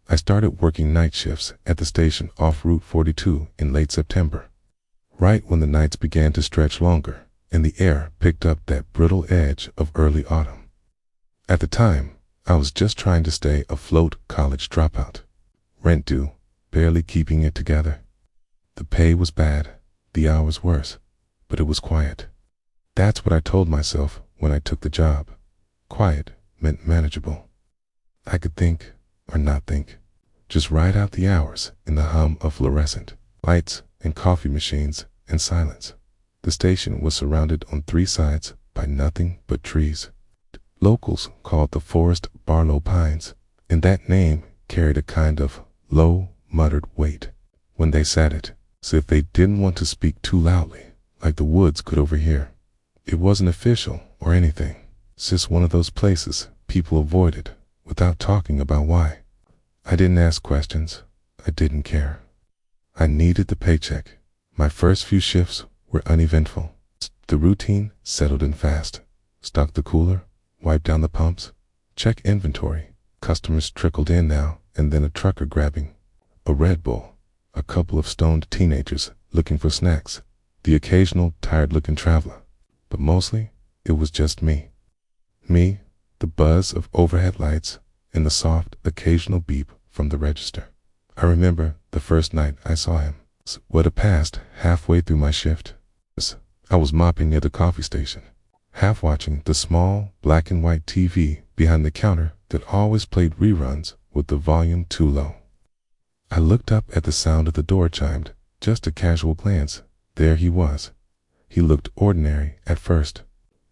I started working night shifts at the station off Route 42 in late September, right when the nights began to stretch longer and the air picked up that brittle edge of early autumn. At the time, I was just trying to stay afloat, college dropout, rent due, barely keeping it together. The pay was bad, the hours worse, but it was quiet. That's what I told myself when I took the job. Quiet meant manageable. I could think or not think, just ride out the hours in the hum of fluorescent lights and coffee machines and silence. The station was surrounded on 3 sides by nothing but trees. Locals called the forest Barlow Pines, and that name carried a kind of low, muttered weight when they said it, as if they didn't want to speak too loudly, like the woods could overhear. It wasn't official or anything. It's just one of those places people avoided without talking about why. I didn't ask questions. I didn't care. I needed the paycheck. My first few shifts were uneventful. The routine settled in fast. Stock the cooler, wipe down the pumps, check inventory. Customers trickled in now and then, a trucker grabbing a Red Bull, a couple of stoned teenagers looking for snacks, the occasional tired-looking traveler. But mostly, it was just me. Me, the buzz of overhead lights, and the soft, occasional beep from the register. I remember the first night I saw him. Would have passed halfway through my shift. I was mopping near the coffee station, half watching the small black and white TV behind the counter that always played reruns with the volume too low. I looked up at the sound of the door chimed, just a casual glance. There he was. He looked ordinary at first.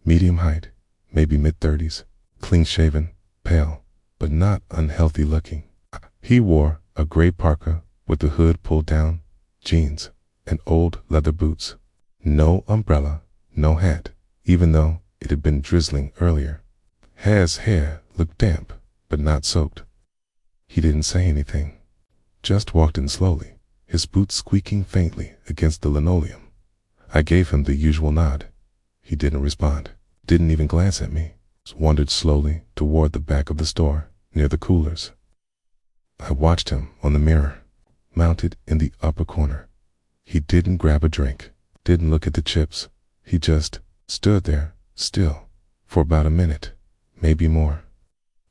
Medium height, maybe mid-30s, clean-shaven, pale, but not unhealthy looking. He wore a gray parka with the hood pulled down, jeans, and old leather boots. No umbrella, no hat, even though it had been drizzling earlier. His hair looked damp, but not soaked. He didn't say anything, just walked in slowly, his boots squeaking faintly against the linoleum. I gave him the usual nod. He didn't respond, didn't even glance at me, wandered slowly toward the back of the store, near the coolers. I watched him on the mirror, mounted in the upper corner. He didn't grab a drink, didn't look at the chips. He just stood there, still, for about a minute, maybe more.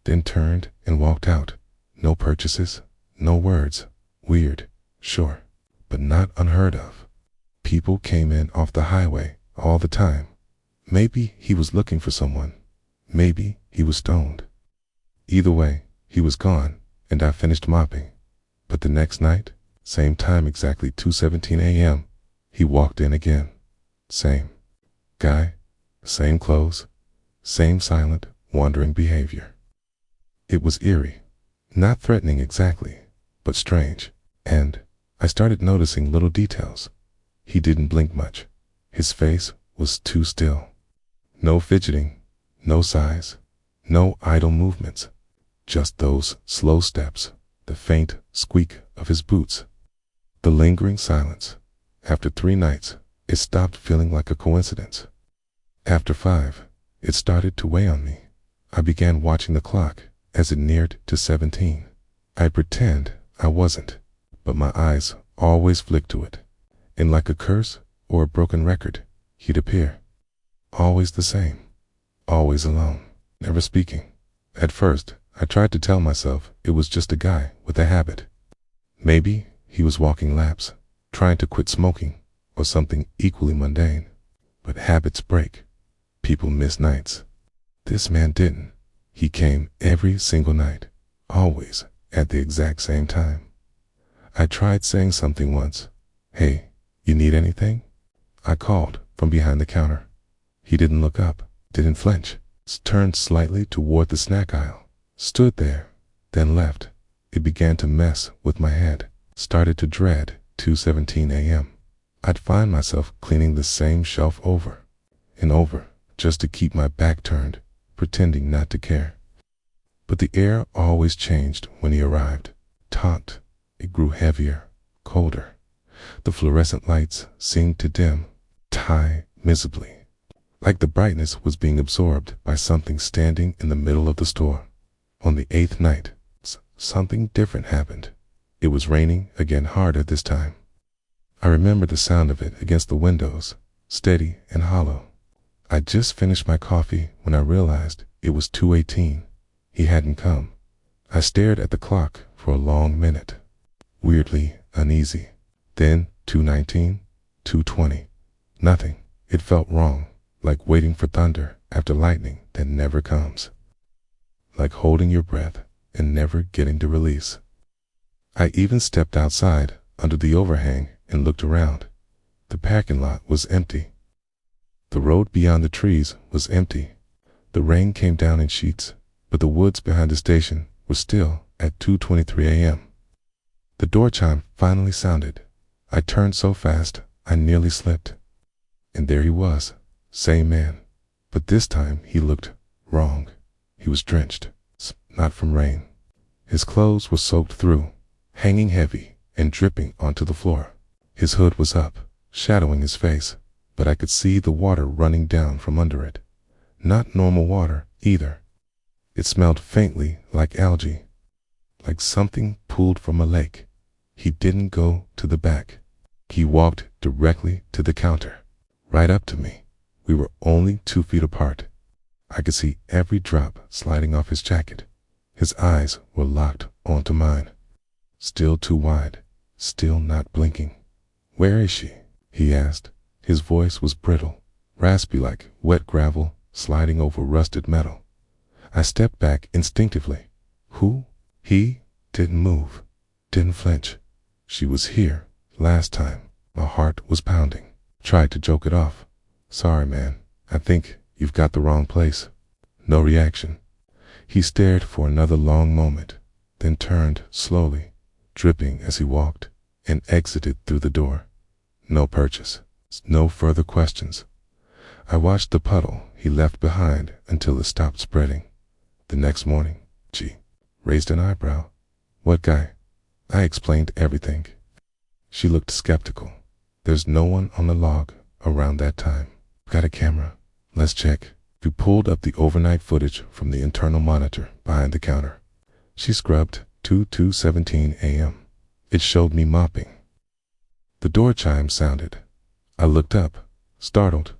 Then turned and walked out. No purchases, no words. Weird, sure, but not unheard of. People came in off the highway all the time. Maybe he was looking for someone. Maybe he was stoned. Either way, he was gone, and I finished mopping. But the next night, same time, exactly 2:17 a.m., he walked in again. Same guy, same clothes, same silent, wandering behavior. It was eerie, not threatening exactly, but strange, and I started noticing little details. He didn't blink much. His face was too still. No fidgeting, no sighs, no idle movements. Just those slow steps, the faint squeak of his boots, the lingering silence. After 3 nights, it stopped feeling like a coincidence. After 5, it started to weigh on me. I began watching the clock as it neared to 17. I'd pretend I wasn't, but my eyes always flicked to it. And like a curse or a broken record, he'd appear. Always the same, always alone, never speaking. At first, I tried to tell myself it was just a guy with a habit. Maybe he was walking laps, trying to quit smoking, or something equally mundane. But habits break. People miss nights. This man didn't. He came every single night, always at the exact same time. I tried saying something once. "Hey, you need anything?" I called from behind the counter. He didn't look up, didn't flinch, turned slightly toward the snack aisle, stood there, then left. It began to mess with my head. Started to dread 2:17 a.m. I'd find myself cleaning the same shelf over and over just to keep my back turned, pretending not to care. But the air always changed when he arrived. Taut, it grew heavier, colder. The fluorescent lights seemed to dim, die miserably, like the brightness was being absorbed by something standing in the middle of the store. On the 8th night, something different happened. It was raining again, harder this time. I remember the sound of it against the windows, steady and hollow. I just finished my coffee when I realized it was 2:18. He hadn't come. I stared at the clock for a long minute, weirdly uneasy. Then 2:19, 2:20. Nothing. It felt wrong, like waiting for thunder after lightning that never comes. Like holding your breath and never getting the release. I even stepped outside under the overhang and looked around. The parking lot was empty. The road beyond the trees was empty. The rain came down in sheets, but the woods behind the station were still at 2:23 a.m. The door chime finally sounded. I turned so fast I nearly slipped. And there he was, same man, but this time he looked wrong. He was drenched, not from rain. His clothes were soaked through, hanging heavy and dripping onto the floor. His hood was up, shadowing his face, but I could see the water running down from under it. Not normal water either. It smelled faintly like algae, like something pulled from a lake. He didn't go to the back. He walked directly to the counter, right up to me. We were only 2 feet apart. I could see every drop sliding off his jacket. His eyes were locked onto mine. Still too wide, still not blinking. "Where is she?" he asked. His voice was brittle, raspy like wet gravel sliding over rusted metal. I stepped back instinctively. Who? He didn't move, didn't flinch. She was here last time. My heart was pounding. Tried to joke it off. "Sorry, man. I think you've got the wrong place." No reaction. He stared for another long moment, then turned slowly, dripping as he walked, and exited through the door. No purchase. No further questions. I watched the puddle he left behind until it stopped spreading. The next morning, she raised an eyebrow. "What guy?" I explained everything. She looked skeptical. "There's no one on the log around that time." "Got a camera? Let's check." We pulled up the overnight footage from the internal monitor behind the counter. She scrubbed 2:17 a.m. It showed me mopping. The door chime sounded. I looked up, startled.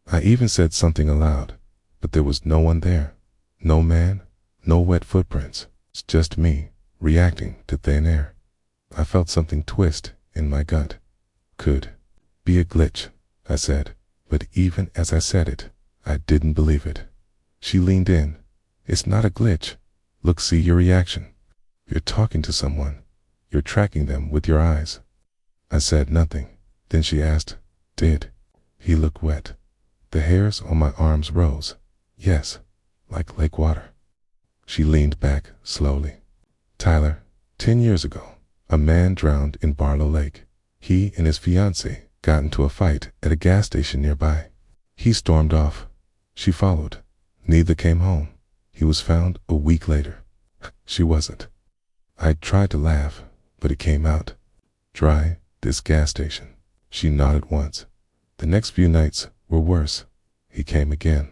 I even said something aloud, but there was no one there. No man, no wet footprints. It's just me, reacting to thin air. I felt something twist in my gut. Could be a glitch, I said, but even as I said it, I didn't believe it. She leaned in. "It's not a glitch. Look, see your reaction. You're talking to someone. You're tracking them with your eyes." I said nothing. Then she asked, "Did he look wet?" The hairs on my arms rose. "Yes, like lake water." She leaned back slowly. "Tyler, 10 years ago, a man drowned in Barlow Lake. He and his fiancée got into a fight at a gas station nearby. He stormed off. She followed. Neither came home. He was found a week later." She wasn't. I tried to laugh, but it came out. "Dry, this gas station." She nodded once. The next few nights were worse. He came again.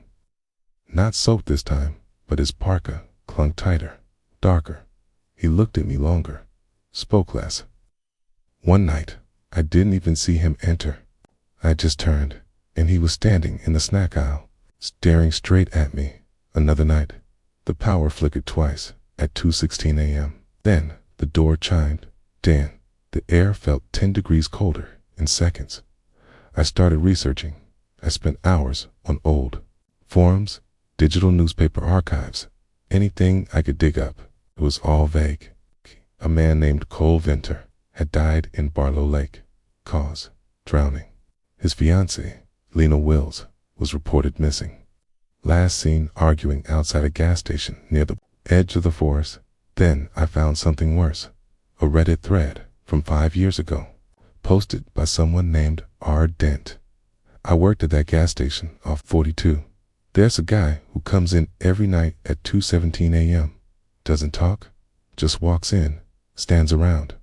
Not soaked this time, but his parka clung tighter, darker. He looked at me longer, spoke less. One night, I didn't even see him enter. I just turned, and he was standing in the snack aisle, staring straight at me. Another night, the power flickered twice at 2:16 a.m. Then the door chimed. Dan, the air felt 10 degrees colder in seconds. I started researching. I spent hours on old forums, digital newspaper archives, anything I could dig up. It was all vague. A man named Cole Venter had died in Barlow Lake. Cause: drowning. His fiancée, Lena Wills, was reported missing. Last seen arguing outside a gas station near the edge of the forest. Then I found something worse. A Reddit thread from 5 years ago, posted by someone named R. Dent. I worked at that gas station off 42. There's a guy who comes in every night at 2:17 a.m. Doesn't talk, just walks in, stands around.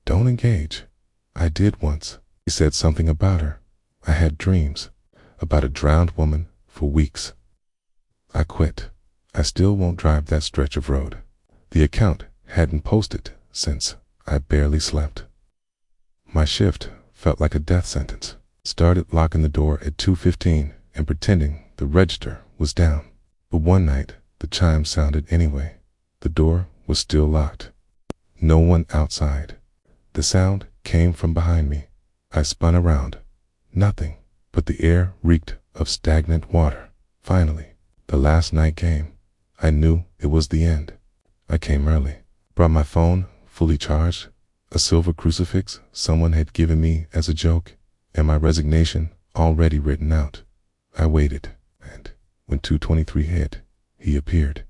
Don't engage. I did once. He said something about her. I had dreams about a drowned woman for weeks. I quit. I still won't drive that stretch of road. The account hadn't posted since I barely slept. My shift felt like a death sentence. Started locking the door at 2:15 and pretending the register was down. But one night, the chime sounded anyway. The door was still locked. No one outside. The sound came from behind me. I spun around. Nothing, but the air reeked of stagnant water. Finally, the last night came. I knew it was the end. I came early, brought my phone fully charged, a silver crucifix someone had given me as a joke, and my resignation already written out. I waited, and when 2:23 hit, he appeared.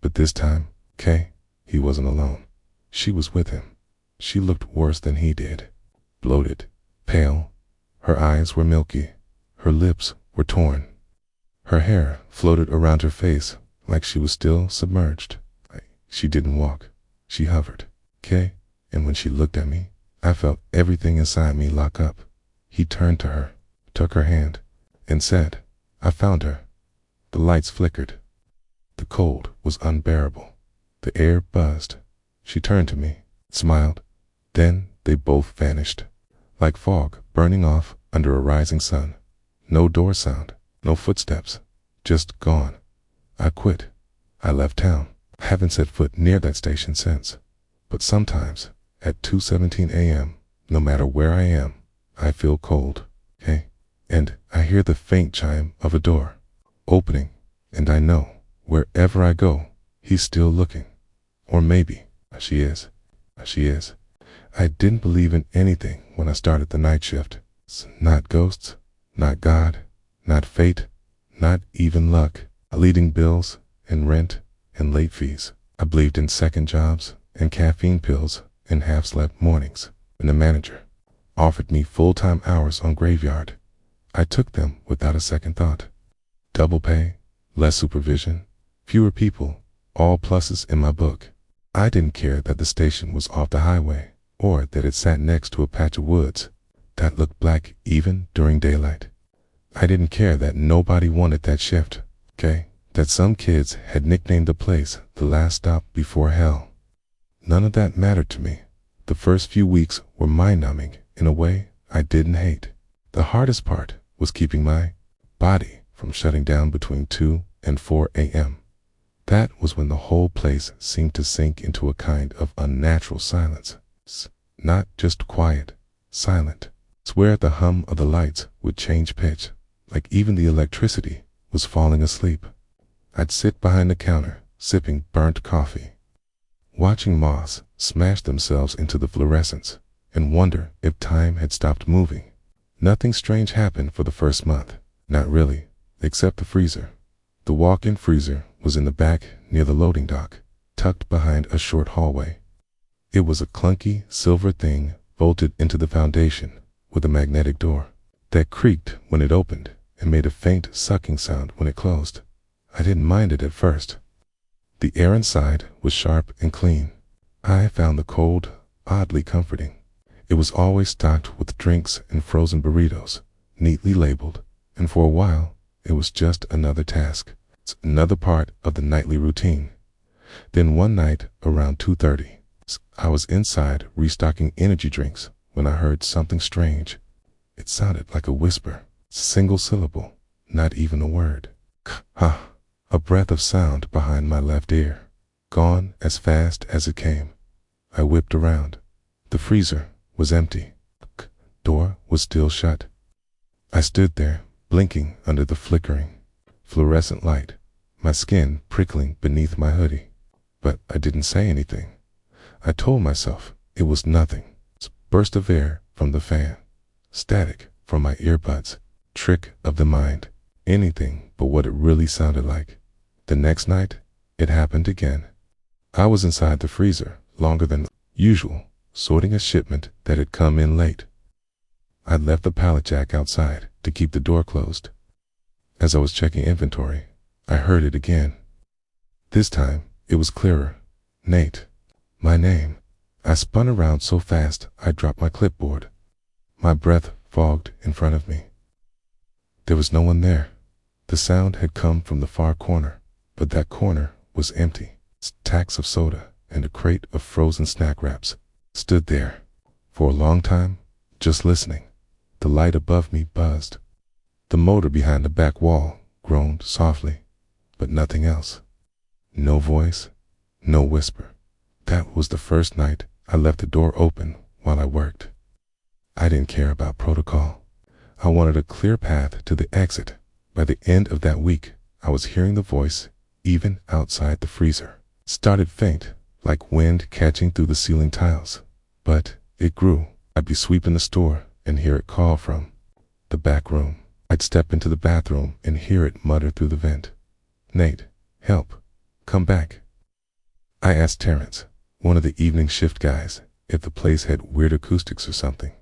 But this time, he wasn't alone. She was with him. She looked worse than he did. Bloated, pale. Her eyes were milky. Her lips were torn. Her hair floated around her face like she was still submerged. She didn't walk. She hovered. And when she looked at me, I felt everything inside me lock up. He turned to her, took her hand, and said, "I found her." The lights flickered. The cold was unbearable. The air buzzed. She turned to me, smiled. Then they both vanished, like fog burning off under a rising sun. No door sound, no footsteps, just gone. I quit. I left town. I haven't set foot near that station since. But sometimes, at 2:17 a.m., no matter where I am, I feel cold, And I hear the faint chime of a door opening, and I know, wherever I go, he's still looking. Or maybe she is. I didn't believe in anything when I started the night shift. Not ghosts, not God, not fate, not even luck. Leading bills and rent and late fees. I believed in second jobs and caffeine pills and half-slept mornings. When the manager offered me full-time hours on graveyard, I took them without a second thought. Double pay, less supervision, fewer people, all pluses in my book. I didn't care that the station was off the highway or that it sat next to a patch of woods that looked black even during daylight. I didn't care that nobody wanted that shift, that some kids had nicknamed the place the last stop before hell. None of that mattered to me. The first few weeks were mind-numbing in a way I didn't hate. The hardest part was keeping my body from shutting down between 2 and 4 a.m. That was when the whole place seemed to sink into a kind of unnatural silence. Not just quiet, silent. It's where the hum of the lights would change pitch, like even the electricity was falling asleep. I'd sit behind the counter, sipping burnt coffee, watching moths smash themselves into the fluorescence, and wonder if time had stopped moving. Nothing strange happened for the first month. Not really, except the freezer. The walk-in freezer was in the back near the loading dock, tucked behind a short hallway. It was a clunky silver thing bolted into the foundation with a magnetic door that creaked when it opened and made a faint sucking sound when it closed. I didn't mind it at first. The air inside was sharp and clean. I found the cold oddly comforting. It was always stocked with drinks and frozen burritos, neatly labeled, and for a while it was just another task. It's another part of the nightly routine. Then one night around 2:30, I was inside restocking energy drinks when I heard something strange. It sounded like a whisper, single syllable, not even a word. A breath of sound behind my left ear, gone as fast as it came. I whipped around. The freezer was empty. Door was still shut. I stood there, blinking under the flickering, fluorescent light, my skin prickling beneath my hoodie. But I didn't say anything. I told myself it was nothing. Burst of air from the fan, static from my earbuds, trick of the mind, anything but what it really sounded like. The next night, it happened again. I was inside the freezer longer than usual, sorting a shipment that had come in late. I'd left the pallet jack outside to keep the door closed. As I was checking inventory, I heard it again. This time, it was clearer. Nate. My name. I spun around so fast I dropped my clipboard. My breath fogged in front of me. There was no one there. The sound had come from the far corner, but that corner was empty. Stacks of soda and a crate of frozen snack wraps. Stood there for a long time, just listening. The light above me buzzed. The motor behind the back wall groaned softly, but nothing else. No voice, no whisper. That was the first night I left the door open while I worked. I didn't care about protocol. I wanted a clear path to the exit. By the end of that week, I was hearing the voice even outside the freezer. Started faint, like wind catching through the ceiling tiles. But it grew. I'd be sweeping the store and hear it call from the back room. I'd step into the bathroom and hear it mutter through the vent. "Nate, help. Come back." I asked Terrence, one of the evening shift guys, if the place had weird acoustics or something.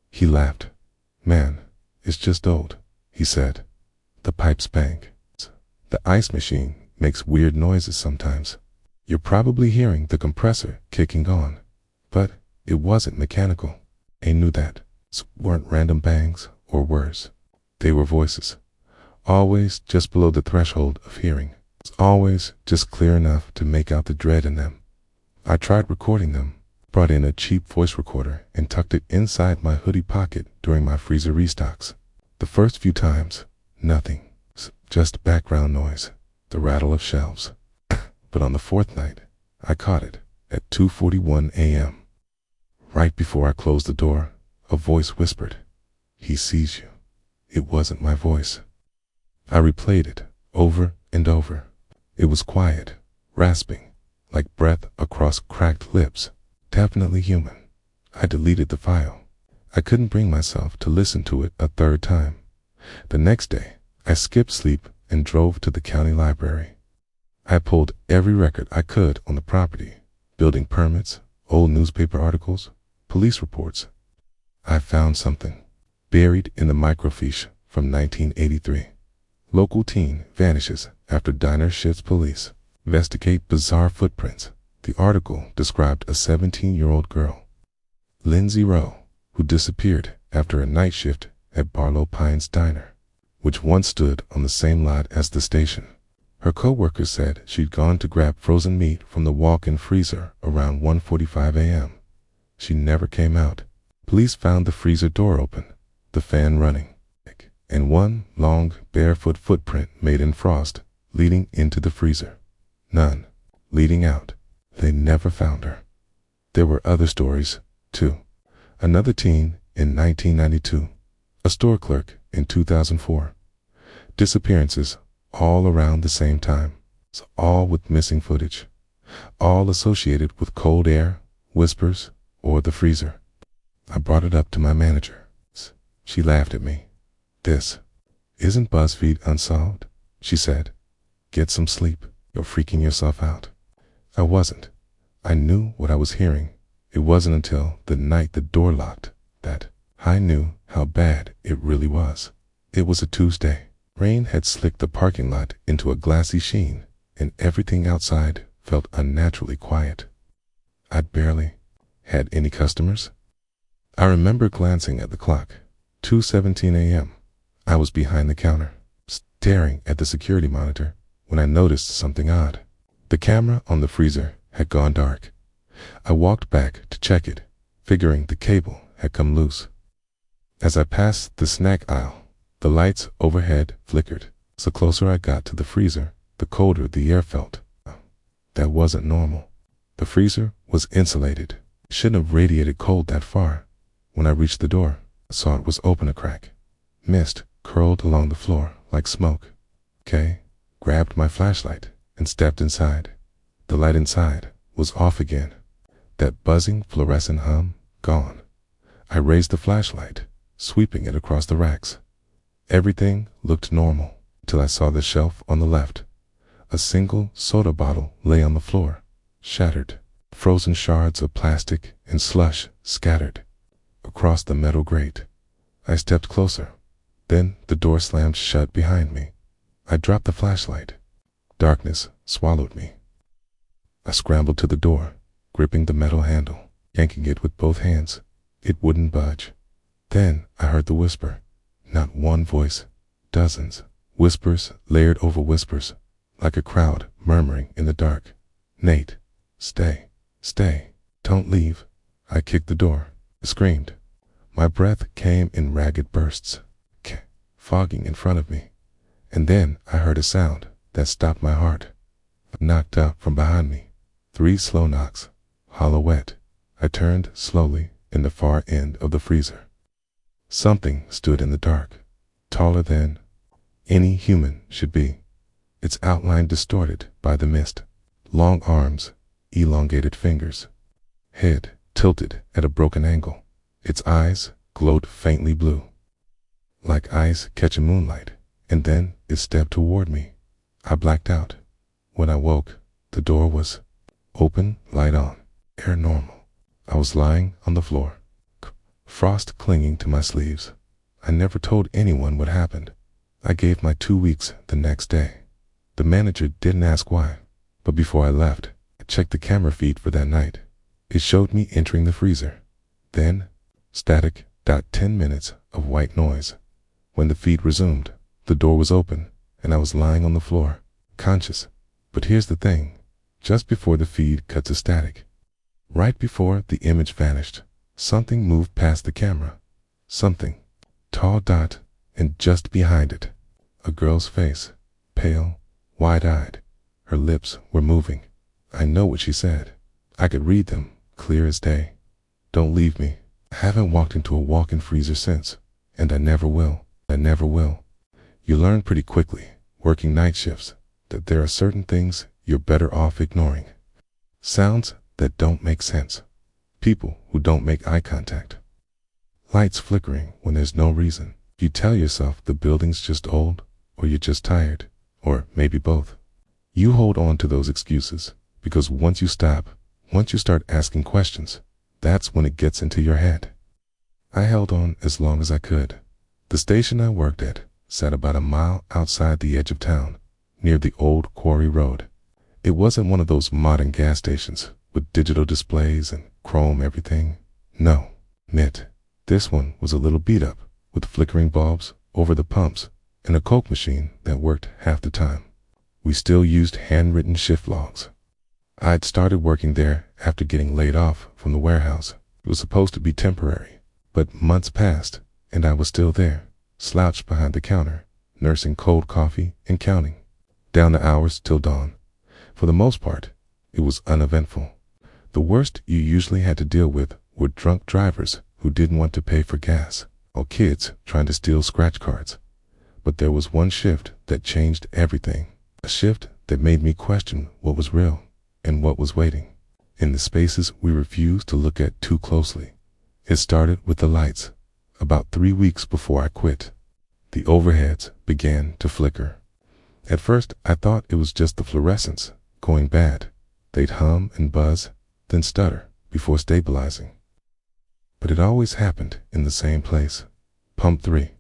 He laughed. "Man, it's just old," he said. "The pipes bang. The ice machine makes weird noises sometimes. You're probably hearing the compressor kicking on, but it wasn't mechanical." I knew that. Weren't random bangs or whirs. They were voices. Always just below the threshold of hearing. Always just clear enough to make out the dread in them. I tried recording them, brought in a cheap voice recorder and tucked it inside my hoodie pocket during my freezer restocks. The first few times, nothing. Just background noise, the rattle of shelves. But on the fourth night, I caught it at 2:41 a.m. Right before I closed the door, a voice whispered, "He sees you." It wasn't my voice. I replayed it over and over. It was quiet, rasping, like breath across cracked lips. Definitely human. I deleted the file. I couldn't bring myself to listen to it a third time. The next day, I skipped sleep and drove to the county library. I pulled every record I could on the property, building permits, old newspaper articles, police reports. I found something buried in the microfiche from 1983. Local teen vanishes after diner shifts police. Investigate bizarre footprints. The article described a 17-year-old girl, Lindsay Rowe, who disappeared after a night shift at Barlow Pines Diner, which once stood on the same lot as the station. Her co-workers said she'd gone to grab frozen meat from the walk-in freezer around 1:45 a.m. She never came out. Police found the freezer door open, the fan running, and one long, barefoot footprint made in frost leading into the freezer. None leading out. They never found her. There were other stories, too. Another teen in 1992, a store clerk in 2004. Disappearances all around the same time, all with missing footage, all associated with cold air, whispers, or the freezer. I brought it up to my manager. She laughed at me. "This isn't BuzzFeed Unsolved," she said. "Get some sleep. You're freaking yourself out." I wasn't. I knew what I was hearing. It wasn't until the night the door locked that I knew how bad it really was. It was a Tuesday. Rain had slicked the parking lot into a glassy sheen, and everything outside felt unnaturally quiet. I'd barely had any customers. I remember glancing at the clock. 2:17 a.m. I was behind the counter, staring at the security monitor, when I noticed something odd. The camera on the freezer had gone dark. I walked back to check it, figuring the cable had come loose. As I passed the snack aisle, the lights overhead flickered. The closer I got to the freezer, the colder the air felt. That wasn't normal. The freezer was insulated. It shouldn't have radiated cold that far. When I reached the door, I saw it was open a crack. Mist curled along the floor like smoke. Grabbed my flashlight and stepped inside. The light inside was off again. That buzzing fluorescent hum gone. I raised the flashlight, sweeping it across the racks. Everything looked normal till I saw the shelf on the left. A single soda bottle lay on the floor, shattered. Frozen shards of plastic and slush scattered across the metal grate. I stepped closer. Then the door slammed shut behind me. I dropped the flashlight. Darkness swallowed me. I scrambled to the door, gripping the metal handle, yanking it with both hands. It wouldn't budge. Then I heard the whisper. Not one voice, dozens. Whispers layered over whispers, like a crowd murmuring in the dark. "Nate, stay. Stay. Don't leave. I kicked the door. I screamed. My breath came in ragged bursts, fogging in front of me. And then I heard a sound that stopped my heart. Knocked up from behind me. 3 slow knocks. Hollowette. I turned slowly in the far end of the freezer. Something stood in the dark, taller than any human should be. Its outline distorted by the mist. Long arms, elongated fingers. Head tilted at a broken angle. Its eyes glowed faintly blue, like eyes catching moonlight. And then it stepped toward me. I blacked out. When I woke, the door was open, light on, air normal. I was lying on the floor, frost clinging to my sleeves. I never told anyone what happened. I gave my 2 weeks the next day. The manager didn't ask why, but before I left, I checked the camera feed for that night. It showed me entering the freezer. Then, static. 10 minutes of white noise. When the feed resumed, the door was open, and I was lying on the floor, conscious. But here's the thing. Just before the feed cut to static, right before the image vanished, something moved past the camera. Something. Tall dot, and just behind it, a girl's face, pale, wide-eyed. Her lips were moving. I know what she said. I could read them, clear as day. Don't leave me. I haven't walked into a walk-in freezer since, and I never will. I never will. You learn pretty quickly, working night shifts, that there are certain things you're better off ignoring. Sounds that don't make sense. People who don't make eye contact. Lights flickering when there's no reason. You tell yourself the building's just old, or you're just tired, or maybe both. You hold on to those excuses, because once you start asking questions, that's when it gets into your head. I held on as long as I could. The station I worked at sat about a mile outside the edge of town, near the old quarry road. It wasn't one of those modern gas stations with digital displays and chrome everything. No, this one was a little beat up, with flickering bulbs over the pumps and a Coke machine that worked half the time. We still used handwritten shift logs. I'd started working there after getting laid off from the warehouse. It was supposed to be temporary, but months passed, and I was still there, slouched behind the counter, nursing cold coffee and counting down the hours till dawn. For the most part, it was uneventful. The worst you usually had to deal with were drunk drivers who didn't want to pay for gas, or kids trying to steal scratch cards. But there was one shift that changed everything, a shift that made me question what was real and what was waiting, in the spaces we refused to look at too closely. It started with the lights. About 3 weeks before I quit, the overheads began to flicker. At first, I thought it was just the fluorescents going bad. They'd hum and buzz, then stutter before stabilizing. But it always happened in the same place, pump 3.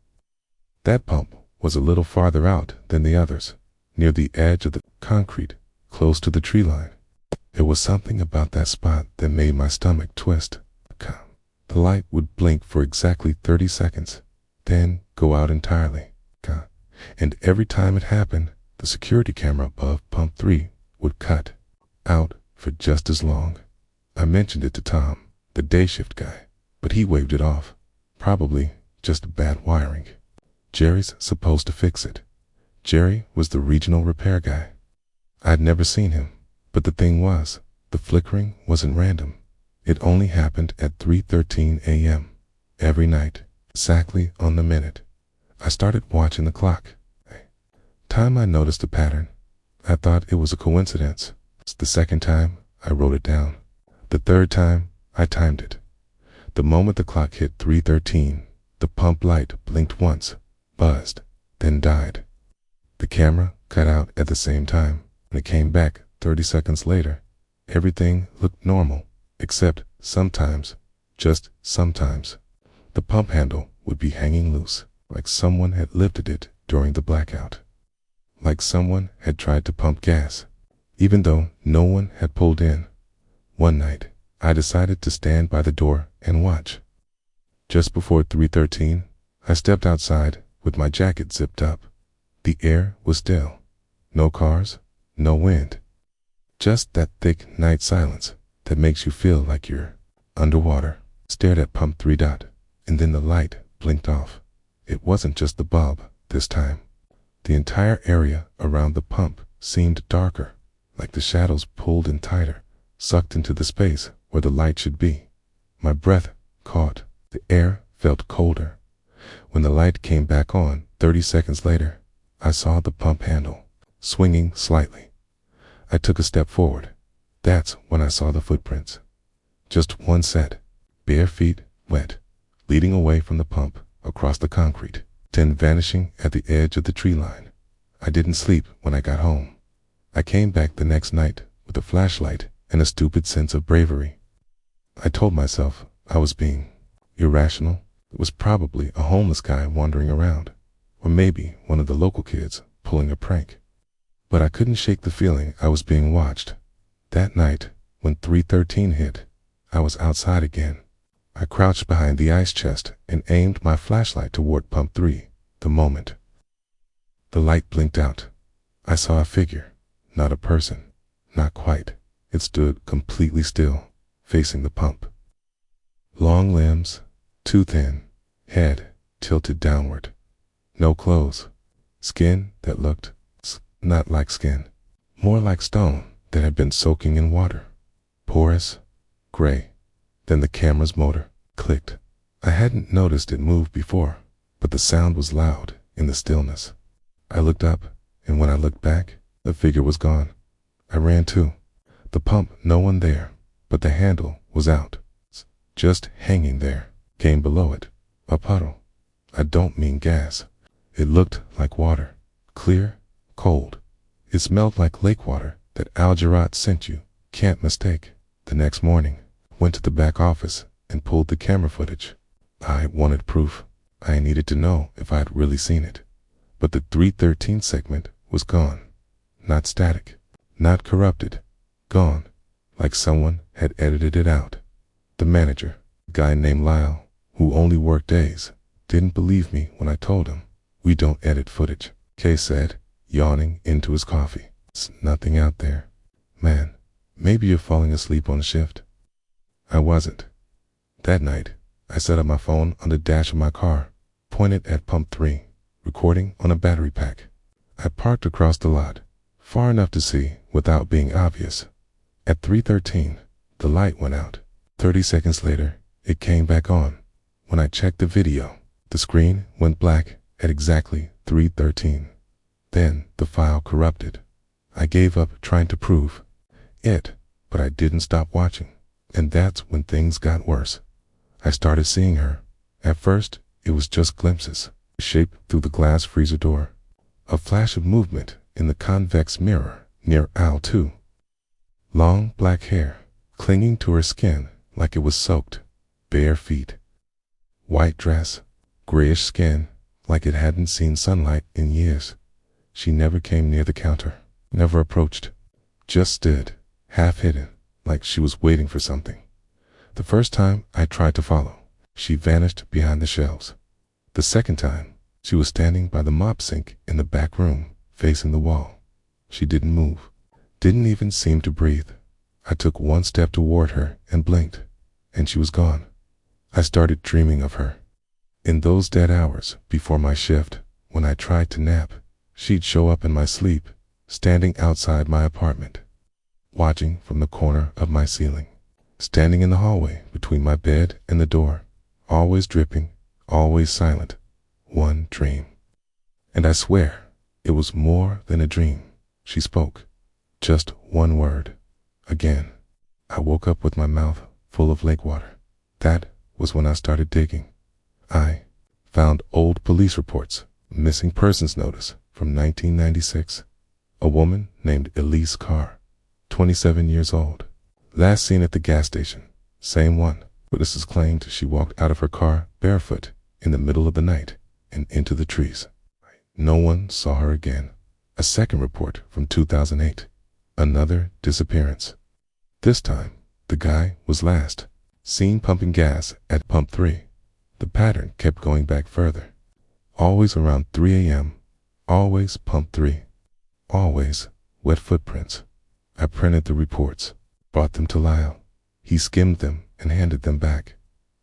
That pump was a little farther out than the others, near the edge of the concrete, close to the tree line. There was something about that spot that made my stomach twist. The light would blink for exactly 30 seconds, then go out entirely. And every time it happened, the security camera above pump 3 would cut out for just as long. I mentioned it to Tom, the day shift guy, but he waved it off. Probably just bad wiring. Jerry's supposed to fix it. Jerry was the regional repair guy. I'd never seen him, but the thing was, the flickering wasn't random. It only happened at 3:13 a.m. every night, exactly on the minute. I started watching the clock. Time I noticed a pattern. I thought it was a coincidence. The second time, I wrote it down. The third time, I timed it. The moment the clock hit 3:13, the pump light blinked once, buzzed, then died. The camera cut out at the same time, and it came back 30 seconds later. Everything looked normal, except sometimes, just sometimes, the pump handle would be hanging loose, like someone had lifted it during the blackout. Like someone had tried to pump gas, even though no one had pulled in. One night, I decided to stand by the door and watch. Just before 3:13, I stepped outside with my jacket zipped up. The air was still. No cars, no wind. Just that thick night silence. that makes you feel like you're underwater. Stared at pump 3. And then the light blinked off. It wasn't just the bulb this time. The entire area around the pump seemed darker, like the shadows pulled in tighter, sucked into the space where the light should be. My breath caught. The air felt colder. When the light came back on 30 seconds later, I saw the pump handle swinging slightly. I took a step forward. That's when I saw the footprints. Just one set, bare feet, wet, leading away from the pump across the concrete, then vanishing at the edge of the tree line. I didn't sleep when I got home. I came back the next night with a flashlight and a stupid sense of bravery. I told myself I was being irrational. It was probably a homeless guy wandering around, or maybe one of the local kids pulling a prank. But I couldn't shake the feeling I was being watched. That night, when 3:13 hit, I was outside again. I crouched behind the ice chest and aimed my flashlight toward pump 3. The moment the light blinked out, I saw a figure, not a person, not quite. It stood completely still, facing the pump. Long limbs, too thin, head tilted downward. No clothes, skin that looked not like skin, more like stone that had been soaking in water. Porous, gray. Then the camera's motor clicked. I hadn't noticed it move before, but the sound was loud in the stillness. I looked up, and when I looked back, the figure was gone. I ran too. The pump, no one there, but the handle was out, just hanging there. Came below it, a puddle. I don't mean gas. It looked like water, clear, cold. It smelled like lake water that Al Jarrett sent you. Can't mistake. The next morning, went to the back office and pulled the camera footage. I wanted proof. I needed to know if I had really seen it. But the 3:13 segment was gone. Not static, not corrupted. Gone, like someone had edited it out. The manager, a guy named Lyle, who only worked days, didn't believe me when I told him. We don't edit footage, Kay said, yawning into his coffee. It's nothing out there. Man, maybe you're falling asleep on shift. I wasn't. That night, I set up my phone on the dash of my car, pointed at pump 3, recording on a battery pack. I parked across the lot, far enough to see without being obvious. At 3:13, the light went out. 30 seconds later, it came back on. When I checked the video, the screen went black at exactly 3:13. Then the file corrupted. I gave up trying to prove it, but I didn't stop watching. And that's when things got worse. I started seeing her. At first, it was just glimpses, a shape through the glass freezer door, a flash of movement in the convex mirror near Al too. Long black hair, clinging to her skin like it was soaked, bare feet. White dress, grayish skin, like it hadn't seen sunlight in years. She never came near the counter, never approached, just stood, half hidden, like she was waiting for something. The first time I tried to follow, she vanished behind the shelves. The second time, she was standing by the mop sink in the back room, facing the wall. She didn't move, didn't even seem to breathe. I took one step toward her and blinked, and she was gone. I started dreaming of her. In those dead hours before my shift, when I tried to nap, she'd show up in my sleep, standing outside my apartment, watching from the corner of my ceiling, standing in the hallway between my bed and the door, always dripping, always silent. One dream. And I swear, it was more than a dream. She spoke. Just one word. Again. I woke up with my mouth full of lake water. That was when I started digging. I found old police reports, missing persons notice from 1996. A woman named Elise Carr, 27 years old. Last seen at the gas station. Same one. Witnesses claimed she walked out of her car barefoot in the middle of the night and into the trees. No one saw her again. A second report from 2008. Another disappearance. This time, the guy was last seen pumping gas at pump 3. The pattern kept going back further. Always around 3 a.m. Always pump 3. Always wet footprints. I printed the reports, brought them to Lyle. He skimmed them and handed them back.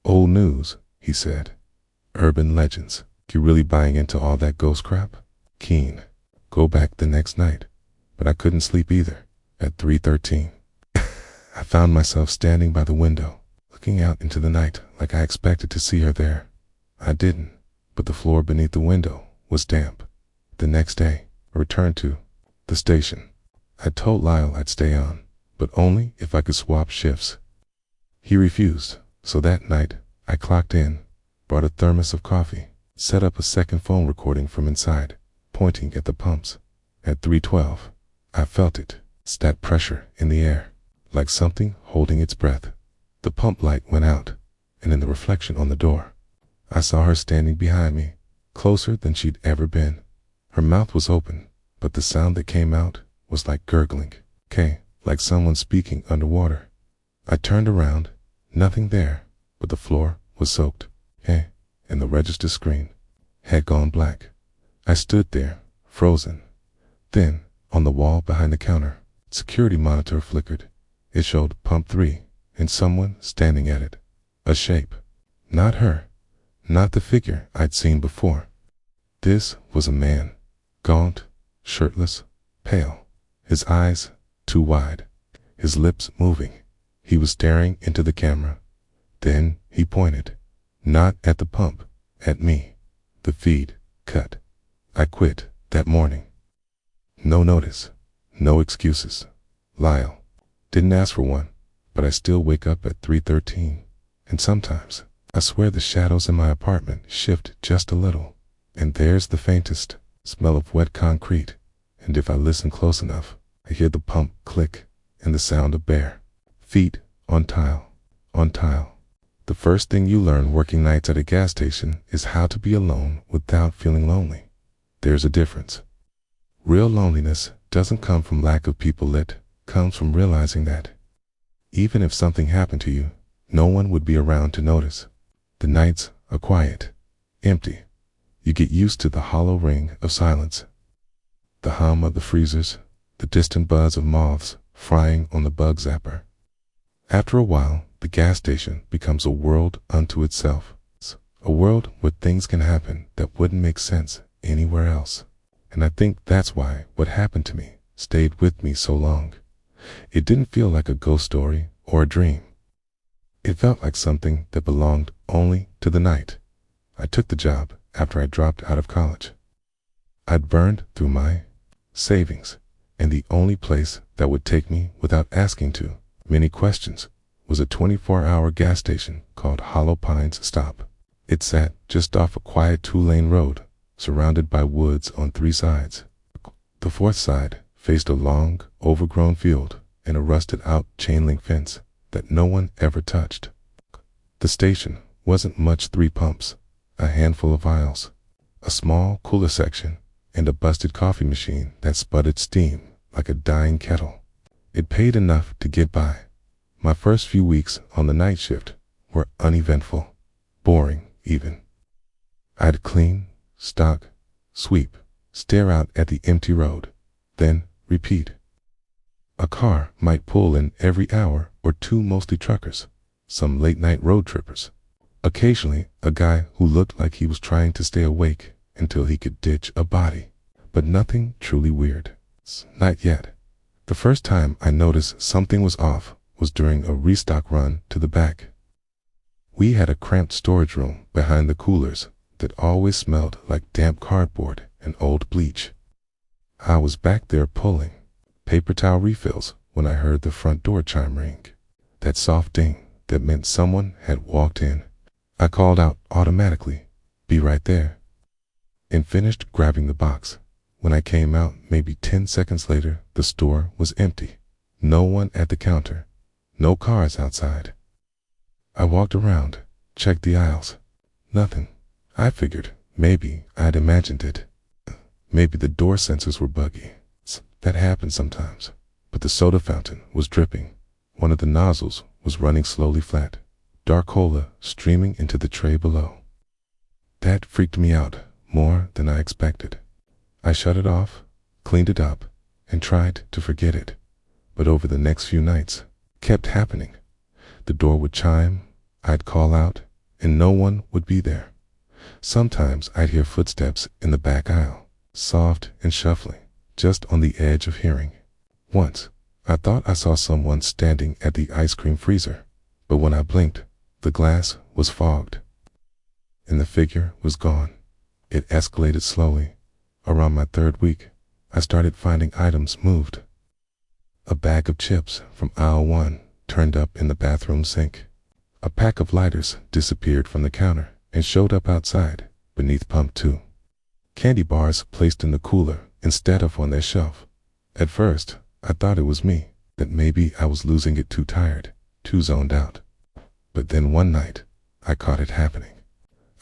"Old news," he said. "Urban legends. You really buying into all that ghost crap?" Keen. Go back the next night, but I couldn't sleep either. At 3:13, I found myself standing by the window, looking out into the night like I expected to see her there. I didn't, but the floor beneath the window was damp. The next day, I returned to the station. I told Lyle I'd stay on, but only if I could swap shifts. He refused, so that night I clocked in, brought a thermos of coffee, set up a second phone recording from inside, pointing at the pumps. At 3:12, I felt it, that pressure in the air, like something holding its breath. The pump light went out, and in the reflection on the door, I saw her standing behind me, closer than she'd ever been. Her mouth was open, but the sound that came out was like gurgling, like someone speaking underwater. I turned around, nothing there, but the floor was soaked, and the register screen had gone black. I stood there, frozen. Then, on the wall behind the counter, security monitor flickered. It showed pump 3 and someone standing at it. A shape. Not her. Not the figure I'd seen before. This was a man. Gaunt, shirtless, pale. His eyes too wide. His lips moving. He was staring into the camera. Then he pointed. Not at the pump. At me. The feed cut. I quit that morning. No notice. No excuses. Lyle. Didn't ask for one, but I still wake up at 3:13. And sometimes, I swear the shadows in my apartment shift just a little. And there's the faintest smell of wet concrete. And if I listen close enough, I hear the pump click and the sound of bare feet on tile. On tile. The first thing you learn working nights at a gas station is how to be alone without feeling lonely. There's a difference. Real loneliness doesn't come from lack of people. It comes from realizing that even if something happened to you, no one would be around to notice. The nights are quiet, empty. You get used to the hollow ring of silence. The hum of the freezers, the distant buzz of moths frying on the bug zapper. After a while, the gas station becomes a world unto itself. A world where things can happen that wouldn't make sense anywhere else. And I think that's why what happened to me stayed with me so long. It didn't feel like a ghost story or a dream. It felt like something that belonged only to the night. I took the job after I dropped out of college. I'd burned through my savings, and the only place that would take me without asking too many questions was a 24-hour gas station called Hollow Pines Stop. It sat just off a quiet 2-lane road, surrounded by woods on 3 sides. The 4th side faced a long, overgrown field and a rusted-out chain-link fence that no one ever touched. The station wasn't much. 3 pumps, a handful of aisles, a small cooler section, and a busted coffee machine that sputtered steam like a dying kettle. It paid enough to get by. My first few weeks on the night shift were uneventful, boring even. I'd clean, stock, sweep, stare out at the empty road, then repeat. A car might pull in every hour or 2, mostly truckers, some late-night road trippers. Occasionally, a guy who looked like he was trying to stay awake until he could ditch a body, but nothing truly weird. Not yet. The first time I noticed something was off was during a restock run to the back. We had a cramped storage room behind the coolers that always smelled like damp cardboard and old bleach. I was back there pulling paper towel refills when I heard the front door chime ring. That soft ding that meant someone had walked in. I called out automatically, "Be right there," and finished grabbing the box. When I came out maybe 10 seconds later, the store was empty. No one at the counter. No cars outside. I walked around, checked the aisles. Nothing. I figured maybe I'd imagined it. Maybe the door sensors were buggy. That happens sometimes. But the soda fountain was dripping. One of the nozzles was running slowly flat. Dark cola streaming into the tray below. That freaked me out more than I expected. I shut it off, cleaned it up, and tried to forget it. But over the next few nights, kept happening. The door would chime, I'd call out, and no one would be there. Sometimes I'd hear footsteps in the back aisle, soft and shuffling, just on the edge of hearing. Once, I thought I saw someone standing at the ice cream freezer, but when I blinked, the glass was fogged, and the figure was gone. It escalated slowly. Around my third week, I started finding items moved. A bag of chips from aisle 1 turned up in the bathroom sink. A pack of lighters disappeared from the counter and showed up outside, beneath pump 2. Candy bars placed in the cooler instead of on their shelf. At first, I thought it was me, that maybe I was losing it too tired, too zoned out. But then one night, I caught it happening.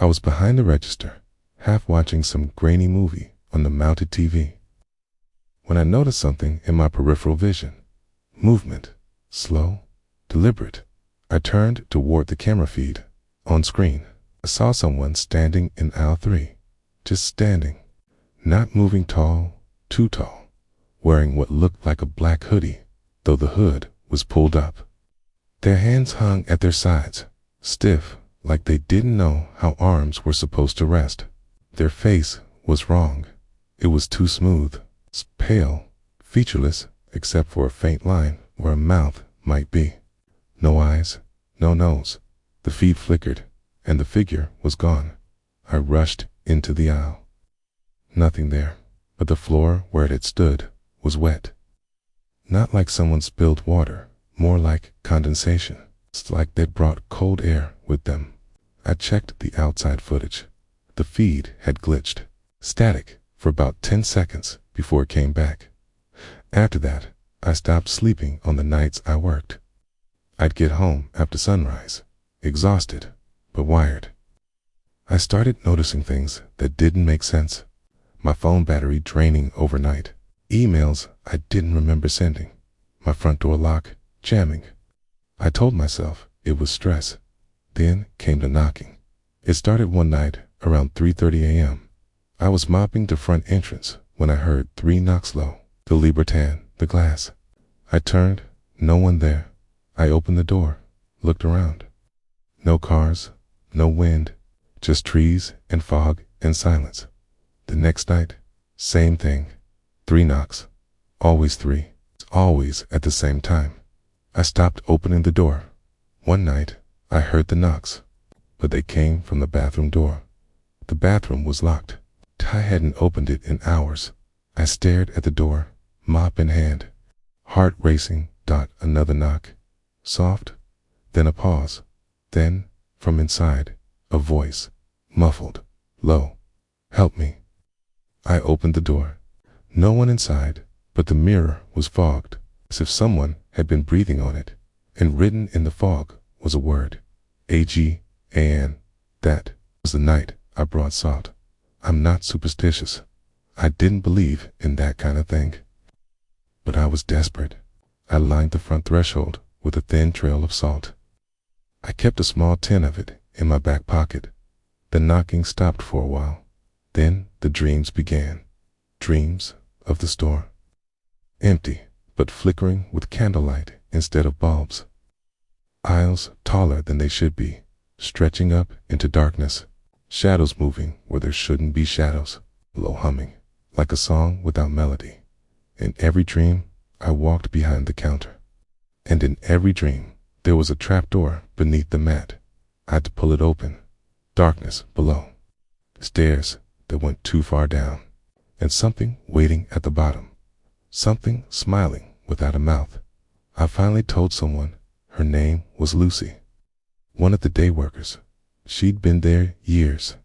I was behind the register, half watching some grainy movie on the mounted TV, when I noticed something in my peripheral vision. Movement, slow, deliberate. I turned toward the camera feed. On screen, I saw someone standing in aisle 3, just standing, not moving too tall, wearing what looked like a black hoodie, though the hood was pulled up. Their hands hung at their sides, stiff, like they didn't know how arms were supposed to rest. Their face was wrong. It was too smooth, pale, featureless, except for a faint line where a mouth might be. No eyes, no nose. The feed flickered, and the figure was gone. I rushed into the aisle. Nothing there, but the floor where it had stood was wet. Not like someone spilled water, more like condensation. It's like they'd brought cold air with them. I checked the outside footage. The feed had glitched, static, for about 10 seconds before it came back. After that, I stopped sleeping on the nights I worked. I'd get home after sunrise, exhausted, but wired. I started noticing things that didn't make sense. My phone battery draining overnight, emails I didn't remember sending, my front door lock jamming. I told myself it was stress. Then came the knocking. It started one night around 3:30 a.m. I was mopping the front entrance when I heard 3 knocks low. The Libertan, the glass. I turned, no one there. I opened the door, looked around. No cars, no wind, just trees and fog and silence. The next night, same thing. 3 knocks. Always 3. Always at the same time. I stopped opening the door. One night, I heard the knocks, but they came from the bathroom door. The bathroom was locked. I hadn't opened it in hours. I stared at the door, mop in hand, heart racing. Another knock. Soft, then a pause. Then, from inside, a voice, muffled, low. Help me. I opened the door. No one inside, but the mirror was fogged, as if someone had been breathing on it, and written in the fog was a word. AGAN. That was the night I brought salt. I'm not superstitious. I didn't believe in that kind of thing. But I was desperate. I lined the front threshold with a thin trail of salt. I kept a small tin of it in my back pocket. The knocking stopped for a while. Then the dreams began. Dreams of the store. Empty, but flickering with candlelight instead of bulbs. Aisles taller than they should be, stretching up into darkness. Shadows moving where there shouldn't be shadows. Low humming, like a song without melody. In every dream, I walked behind the counter. And in every dream, there was a trapdoor beneath the mat. I had to pull it open. Darkness below. Stairs that went too far down. And something waiting at the bottom. Something smiling without a mouth. I finally told someone her name was Lucy. One of the day workers. She'd been there years.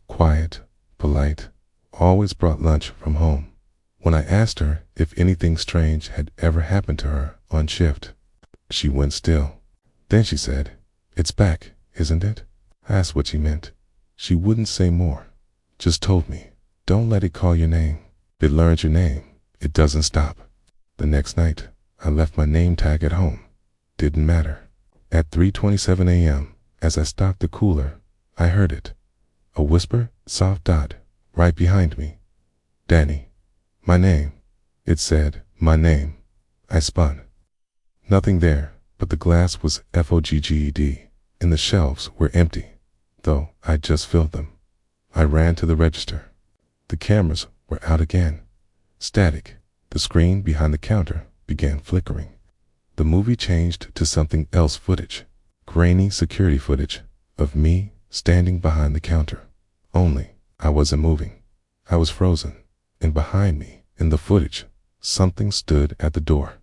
Quiet, polite, always brought lunch from home. When I asked her if anything strange had ever happened to her on shift, she went still. Then she said, "It's back, isn't it?" I asked what she meant. She wouldn't say more, just told me, "Don't let it call your name. If it learns your name, it doesn't stop." The next night, I left my name tag at home. Didn't matter. At 3:27 a.m., as I stopped the cooler, I heard it. A whisper, soft dot, right behind me. "Danny." My name. It said, my name. I spun. Nothing there, but the glass was fogged, and the shelves were empty, though I'd just filled them. I ran to the register. The cameras were out again. Static. The screen behind the counter began flickering. The movie changed to something else footage, grainy security footage of me standing behind the counter. Only I wasn't moving. I was frozen, and behind me, in the footage, something stood at the door,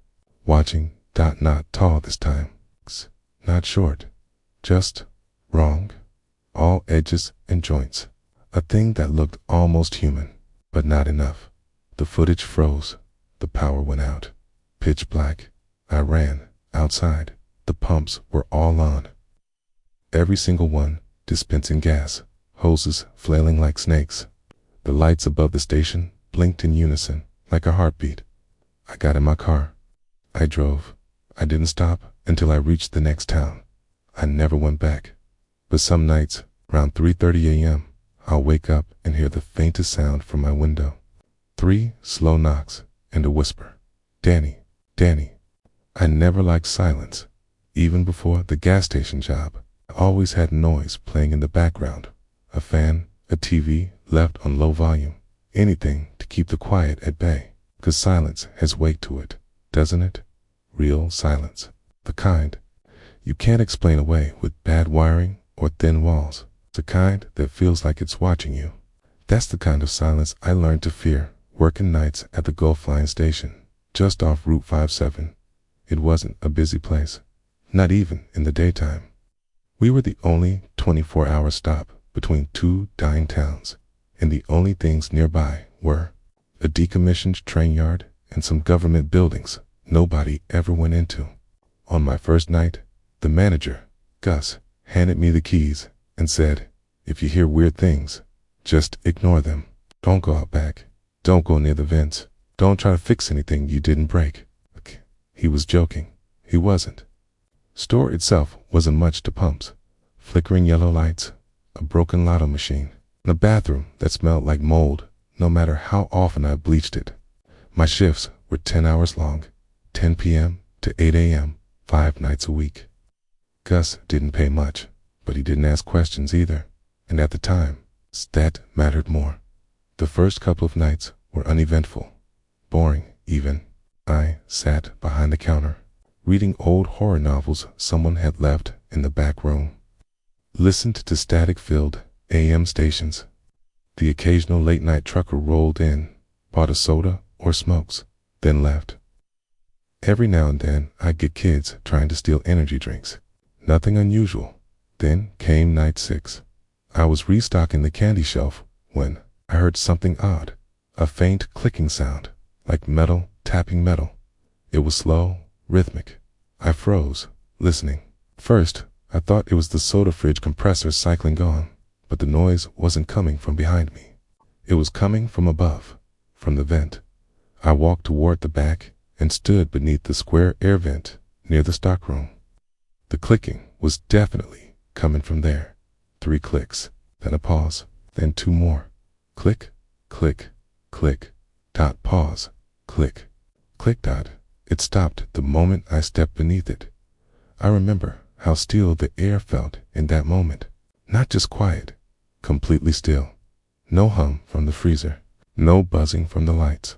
watching. Not tall this time, not short, just wrong, all edges and joints. A thing that looked almost human, but not enough. The footage froze. The power went out. Pitch black. I ran outside. The pumps were all on. Every single one dispensing gas, hoses flailing like snakes. The lights above the station blinked in unison, like a heartbeat. I got in my car. I drove. I didn't stop until I reached the next town. I never went back. But some nights, around 3:30 a.m., I'll wake up and hear the faintest sound from my window. 3 slow knocks and a whisper. Danny, Danny. I never liked silence. Even before the gas station job, I always had noise playing in the background. A fan, a TV left on low volume. Anything to keep the quiet at bay. 'Cause silence has weight to it, doesn't it? Real silence. The kind you can't explain away with bad wiring or thin walls. The kind that feels like it's watching you. That's the kind of silence I learned to fear working nights at the Gulf Line station, just off Route 57. It wasn't a busy place, not even in the daytime. We were the only 24-hour stop between 2 dying towns, and the only things nearby were a decommissioned train yard and some government buildings nobody ever went into. On my first night, the manager, Gus, handed me the keys and said, "If you hear weird things, just ignore them. Don't go out back. Don't go near the vents. Don't try to fix anything you didn't break." He was joking. He wasn't. Store itself wasn't much to pumps. Flickering yellow lights, a broken lotto machine, and a bathroom that smelled like mold no matter how often I bleached it. My shifts were 10 hours long, 10 p.m. to 8 a.m., 5 nights a week. Gus didn't pay much, but he didn't ask questions either, and at the time, that mattered more. The first couple of nights were uneventful, boring even. I sat behind the counter, reading old horror novels someone had left in the back room. Listened to static-filled AM stations. The occasional late-night trucker rolled in, bought a soda or smokes, then left. Every now and then I'd get kids trying to steal energy drinks. Nothing unusual. Then came night 6. I was restocking the candy shelf when I heard something odd, a faint clicking sound, like metal tapping metal. It was slow, rhythmic. I froze, listening. First, I thought it was the soda fridge compressor cycling on, but the noise wasn't coming from behind me. It was coming from above, from the vent. I walked toward the back and stood beneath the square air vent near the stockroom. The clicking was definitely coming from there. 3 clicks, then a pause, then 2 more. Click, click, click, dot, pause, click, click, dot. It stopped the moment I stepped beneath it. I remember how still the air felt in that moment. Not just quiet, completely still. No hum from the freezer, no buzzing from the lights.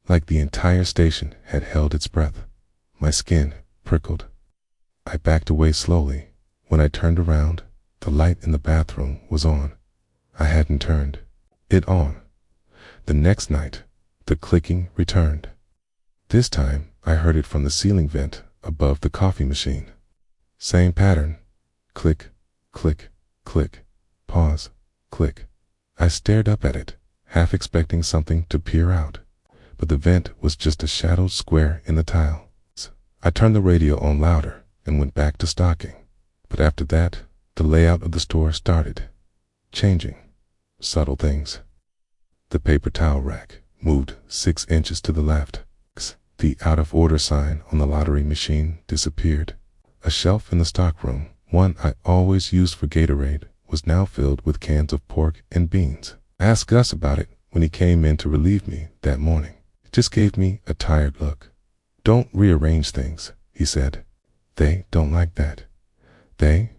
Like the entire station had held its breath. My skin prickled. I backed away slowly. When I turned around, the light in the bathroom was on. I hadn't turned it on. The next night, the clicking returned. This time, I heard it from the ceiling vent above the coffee machine. Same pattern. Click, click, click, pause, click. I stared up at it, half expecting something to peer out, but the vent was just a shadowed square in the tile. I turned the radio on louder and went back to stocking. But after that, the layout of the store started changing. Subtle things. The paper towel rack moved 6 inches to the left. The out-of-order sign on the lottery machine disappeared. A shelf in the stockroom, one I always used for Gatorade, was now filled with cans of pork and beans. I asked Gus about it when he came in to relieve me that morning. He just gave me a tired look. "Don't rearrange things," he said. They don't like that. They?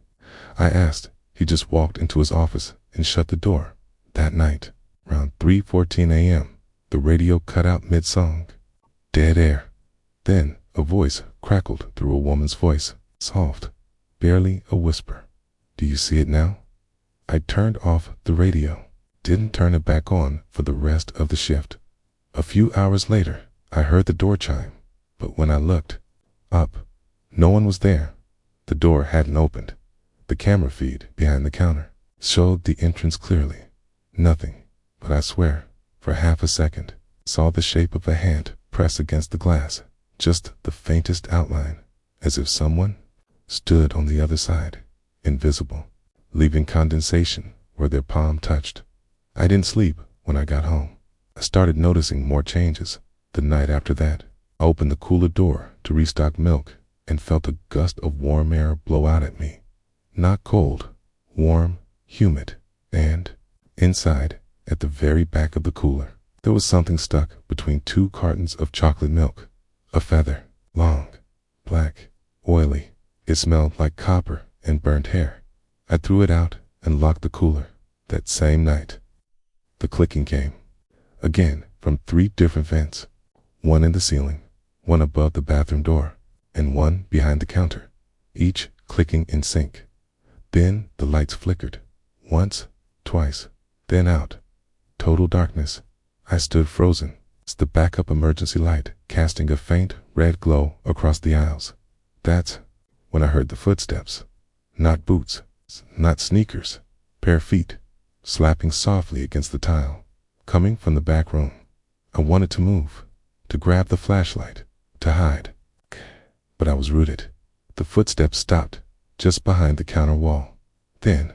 I asked. He just walked into his office and shut the door. That night, around 3:14 a.m., the radio cut out mid-song. Dead air. Then a voice crackled through a woman's voice, soft, barely a whisper. Do you see it now? I turned off the radio, didn't turn it back on for the rest of the shift. A few hours later, I heard the door chime, but when I looked up, no one was there. The door hadn't opened. The camera feed behind the counter showed the entrance clearly. Nothing, but I swear, for half a second, saw the shape of a hand press against the glass, just the faintest outline, as if someone stood on the other side, invisible, leaving condensation where their palm touched. I didn't sleep when I got home. I started noticing more changes. The night after that, I opened the cooler door to restock milk and felt a gust of warm air blow out at me. Not cold, warm, humid, and inside, at the very back of the cooler, there was something stuck between two cartons of chocolate milk. A feather, long, black, oily. It smelled like copper and burnt hair. I threw it out and locked the cooler. That same night, the clicking came. Again, from 3 different vents. One in the ceiling, one above the bathroom door, and one behind the counter, each clicking in sync. Then the lights flickered. Once, twice, then out. Total darkness. I stood frozen, the backup emergency light casting a faint red glow across the aisles. That's when I heard the footsteps. Not boots, not sneakers, bare feet, slapping softly against the tile, coming from the back room. I wanted to move, to grab the flashlight, to hide. But I was rooted. The footsteps stopped just behind the counter wall. Then,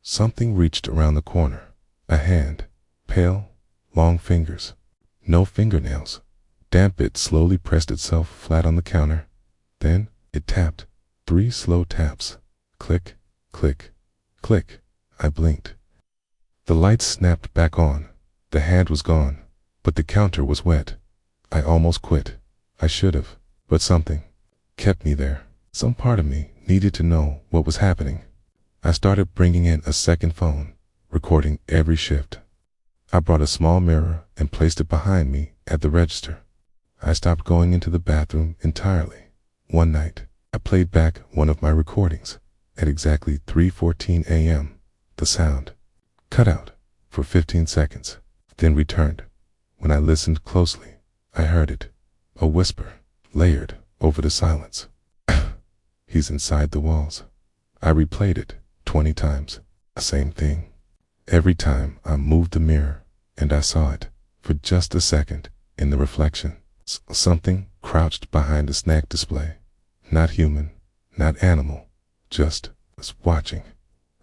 something reached around the corner. A hand, pale, long fingers, no fingernails. Damp bit slowly pressed itself flat on the counter. Then it tapped. 3 slow taps. Click, click, click. I blinked. The lights snapped back on. The hand was gone, but the counter was wet. I almost quit. I should have, but something kept me there. Some part of me needed to know what was happening. I started bringing in a second phone, recording every shift. I brought a small mirror and placed it behind me at the register. I stopped going into the bathroom entirely. One night, I played back one of my recordings. At exactly 3:14 a.m., the sound cut out for 15 seconds, then returned. When I listened closely, I heard it, a whisper, layered over the silence. He's inside the walls. I replayed it 20 times, the same thing. Every time I moved the mirror, and I saw it, for just a second, in the reflection. Something crouched behind the snack display. Not human, not animal, just was watching.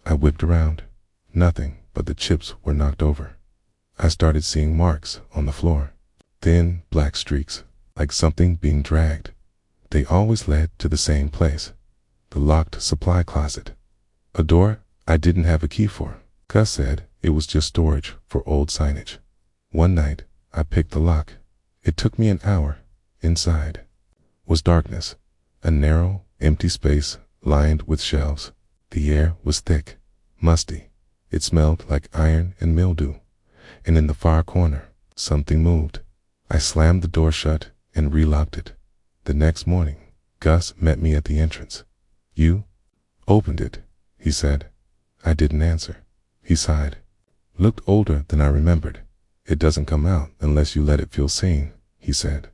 I whipped around. Nothing but the chips were knocked over. I started seeing marks on the floor. Thin, black streaks, like something being dragged. They always led to the same place, the locked supply closet. A door I didn't have a key for. Gus said it was just storage for old signage. One night, I picked the lock. It took me an hour. Inside was darkness, a narrow, empty space lined with shelves. The air was thick, musty. It smelled like iron and mildew. And in the far corner, something moved. I slammed the door shut and relocked it. The next morning, Gus met me at the entrance. "You opened it," he said. I didn't answer. He sighed. Looked older than I remembered. "It doesn't come out unless you let it feel seen," he said.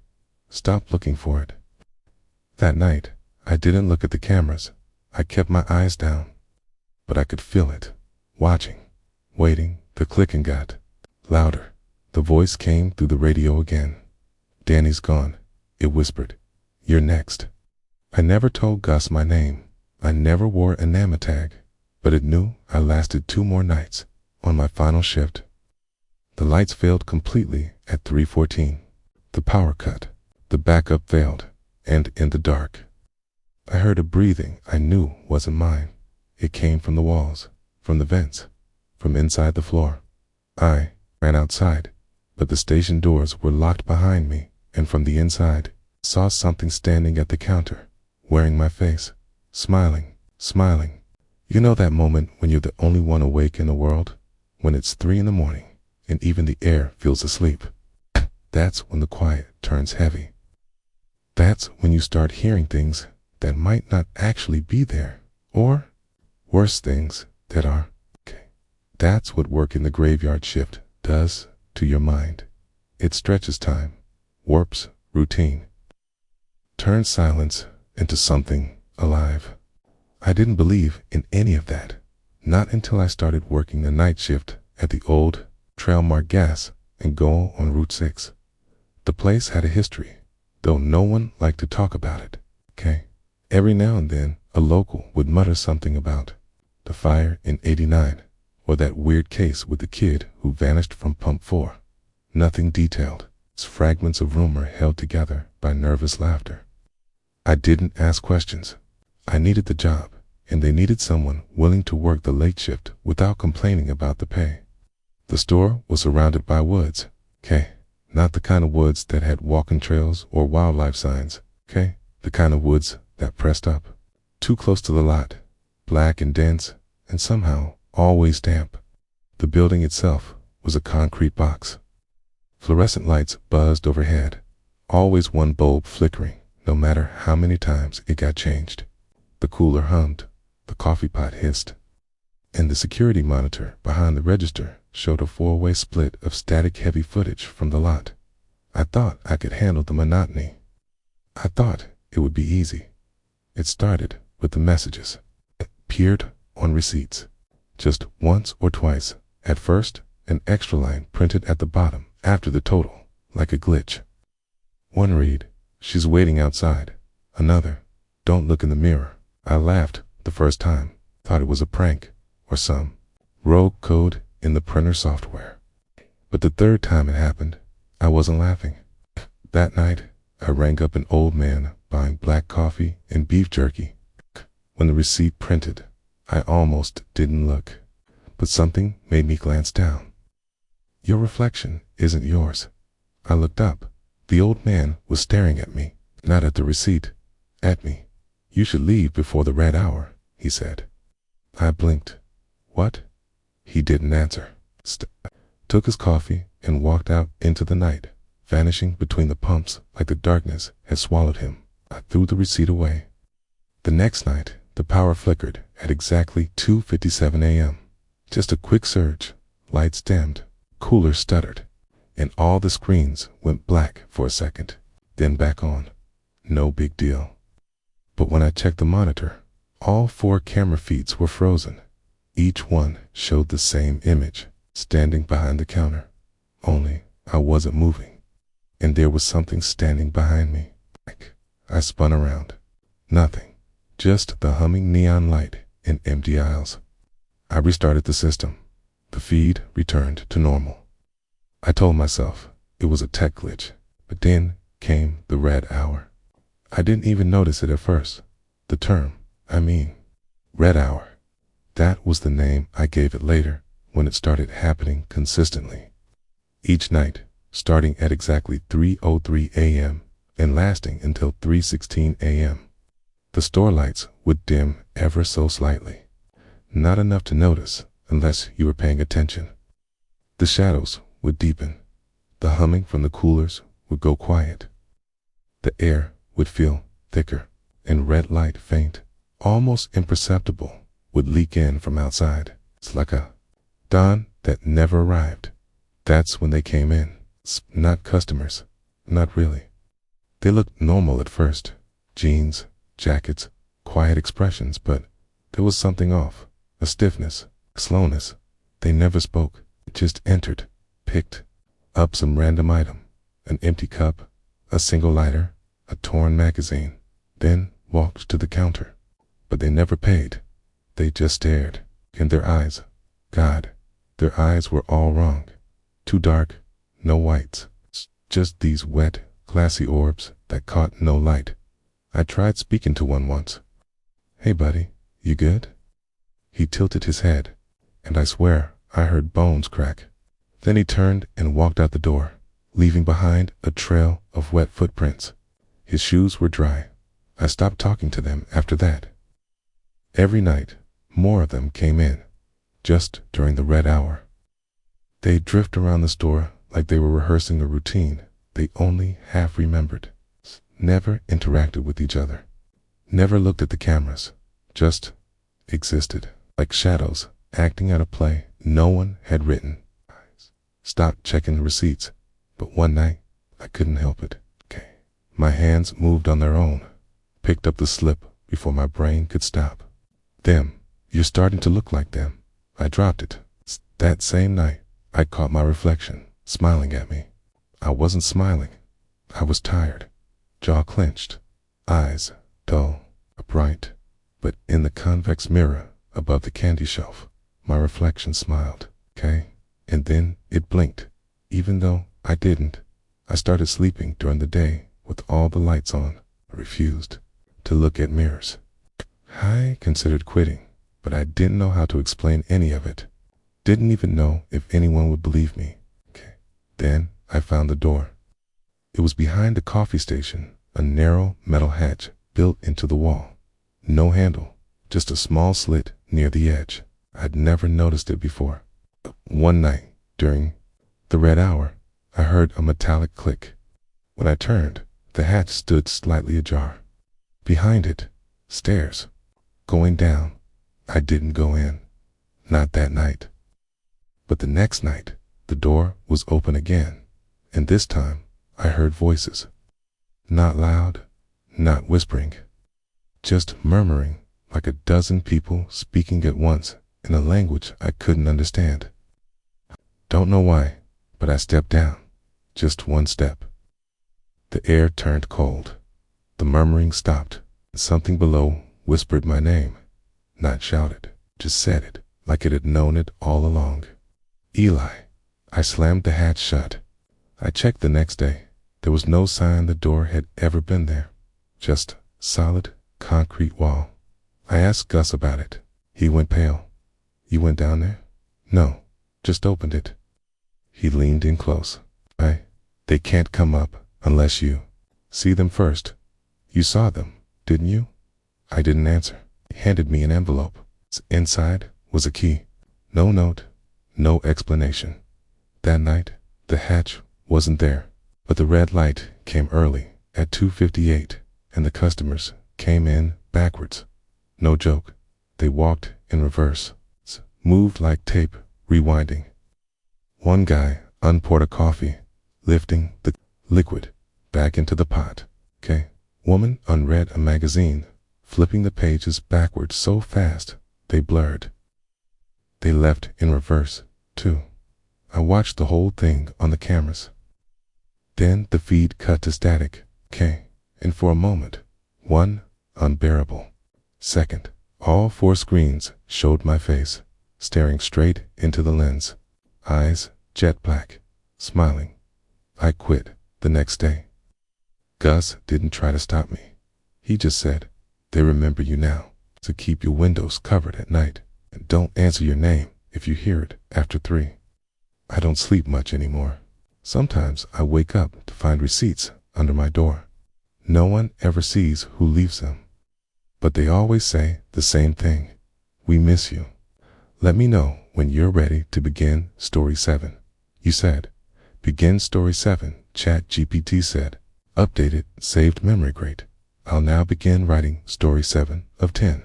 "Stop looking for it." That night, I didn't look at the cameras. I kept my eyes down. But I could feel it, watching, waiting. The clicking got louder. The voice came through the radio again. "Danny's gone," it whispered. "You're next." I never told Gus my name. I never wore a name tag, but it knew I lasted 2 more nights. On my final shift, the lights failed completely at 3:14. The power cut. The backup failed, and in the dark, I heard a breathing I knew wasn't mine. It came from the walls, from the vents, from inside the floor. I ran outside, but the station doors were locked behind me, and from the inside, saw something standing at the counter, wearing my face, smiling. You know that moment when you're the only one awake in the world? When it's 3 in the morning and even the air feels asleep. That's when the quiet turns heavy. That's when you start hearing things that might not actually be there, or worse, things that are. That's what work in the graveyard shift does to your mind. It stretches time, warps routine, turns silence into something alive. I didn't believe in any of that, not until I started working the night shift at the old Trailmark Gas and Go on Route 6. The place had a history, though no one liked to talk about it. Every now and then, a local would mutter something about the fire in '89, or that weird case with the kid who vanished from Pump 4. Nothing detailed. It's fragments of rumor held together by nervous laughter. I didn't ask questions. I needed the job, and they needed someone willing to work the late shift without complaining about the pay. The store was surrounded by woods, not the kind of woods that had walking trails or wildlife signs, the kind of woods that pressed up, too close to the lot, black and dense, and somehow always damp. The building itself was a concrete box. Fluorescent lights buzzed overhead, always one bulb flickering, no matter how many times it got changed. The cooler hummed, the coffee pot hissed, and the security monitor behind the register showed a 4-way split of static-heavy footage from the lot. I thought I could handle the monotony. I thought it would be easy. It started with the messages. It appeared on receipts, just once or twice. At first, an extra line printed at the bottom after the total, like a glitch. One read, "She's waiting outside." Another, "Don't look in the mirror." I laughed the first time, thought it was a prank or some rogue code in the printer software. But the third time it happened, I wasn't laughing. That night, I rang up an old man buying black coffee and beef jerky. When the receipt printed, I almost didn't look, but something made me glance down. "Your reflection isn't yours." I looked up. The old man was staring at me, not at the receipt, at me. "You should leave before the red hour," he said. I blinked. "What?" He didn't answer. Took his coffee and walked out into the night, vanishing between the pumps like the darkness had swallowed him. I threw the receipt away. The next night, the power flickered at exactly 2:57 a.m. Just a quick surge, lights dimmed, cooler stuttered, and all the screens went black for a second, then back on. No big deal. But when I checked the monitor, all 4 camera feeds were frozen. Each one showed the same image, standing behind the counter. Only I wasn't moving, and there was something standing behind me. I spun around. Nothing, just the humming neon light and empty aisles. I restarted the system. The feed returned to normal. I told myself it was a tech glitch, but then came the red hour. I didn't even notice it at first. The term, red hour. That was the name I gave it later when it started happening consistently. Each night, starting at exactly 3:03 a.m. and lasting until 3:16 a.m. The store lights would dim ever so slightly, not enough to notice unless you were paying attention. The shadows would deepen. The humming from the coolers would go quiet. The air would feel thicker, and red light, faint, almost imperceptible, would leak in from outside. It's like a dawn that never arrived. That's when they came in. Not customers. Not really. They looked normal at first. Jeans, jackets, quiet expressions, but there was something off. A stiffness, slowness. They never spoke. Just entered, picked up some random item, an empty cup, a single lighter, a torn magazine, then walked to the counter. But they never paid. They just stared, and their eyes, God, their eyes were all wrong. Too dark, no whites, just these wet, glassy orbs that caught no light. I tried speaking to one once. "Hey buddy, you good?" He tilted his head, and I swear I heard bones crack. Then he turned and walked out the door, leaving behind a trail of wet footprints. His shoes were dry, I stopped talking to them after that. Every night, more of them came in, just during the red hour. They'd drift around the store like they were rehearsing a routine they only half remembered. Never interacted with each other. Never looked at the cameras. Just existed, like shadows acting out a play no one had written. Stopped checking receipts, but one night, I couldn't help it. My hands moved on their own, picked up the slip before my brain could stop. Them, you're starting to look like them. I dropped it. That same night, I caught my reflection, smiling at me. I wasn't smiling. I was tired, jaw clenched, eyes dull, bright. But in the convex mirror above the candy shelf, my reflection smiled, and then it blinked, even though I didn't. I started sleeping during the day with all the lights on. I refused to look at mirrors. I considered quitting, but I didn't know how to explain any of it. Didn't even know if anyone would believe me. Then I found the door. It was behind the coffee station, a narrow metal hatch built into the wall. No handle, just a small slit near the edge. I'd never noticed it before. One night, during the red hour, I heard a metallic click. When I turned, the hatch stood slightly ajar. Behind it, stairs. Going down. I didn't go in. Not that night. But the next night, the door was open again, and this time I heard voices. Not loud, not whispering, just murmuring like a dozen people speaking at once in a language I couldn't understand. Don't know why, but I stepped down, just one step. The air turned cold. The murmuring stopped. Something below whispered my name, not shouted, just said it like it had known it all along. Eli. I slammed the hatch shut. I checked the next day. There was no sign the door had ever been there, just solid concrete wall. I asked Gus about it. He went pale. You went down there? No, just opened it. He leaned in close. They can't come up unless you see them first. You saw them, didn't you? I didn't answer. He handed me an envelope. Inside was a key. No note, no explanation. That night, the hatch wasn't there, but the red light came early at 2:58, and the customers came in backwards. No joke. They walked in reverse, moved like tape, rewinding. One guy unpoured a coffee, lifting the liquid back into the pot. Woman unread a magazine, flipping the pages backwards so fast they blurred. They left in reverse, too. I watched the whole thing on the cameras. Then the feed cut to static, and for a moment, one unbearable second, all four screens showed my face, staring straight into the lens, eyes jet black, smiling. I quit the next day. Gus didn't try to stop me. He just said, they remember you now, so keep your windows covered at night, and don't answer your name if you hear it after 3. I don't sleep much anymore. Sometimes I wake up to find receipts under my door. No one ever sees who leaves them. But they always say the same thing. We miss you. Let me know when you're ready to begin Story 7. You said, begin Story 7, ChatGPT said. Updated, saved memory great. I'll now begin writing Story 7 of 10.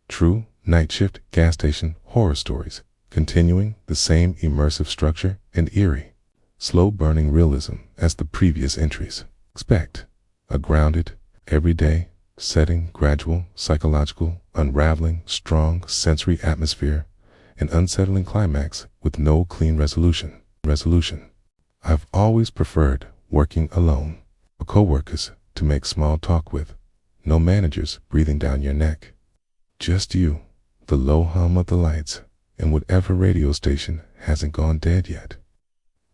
True, night shift, gas station, horror stories. Continuing the same immersive structure and eerie, slow-burning realism as the previous entries. Expect a grounded, everyday setting, gradual, psychological, unraveling, strong sensory atmosphere, an unsettling climax with no clean resolution. I've always preferred working alone. Co-workers to make small talk with. No managers breathing down your neck. Just you, the low hum of the lights, and whatever radio station hasn't gone dead yet.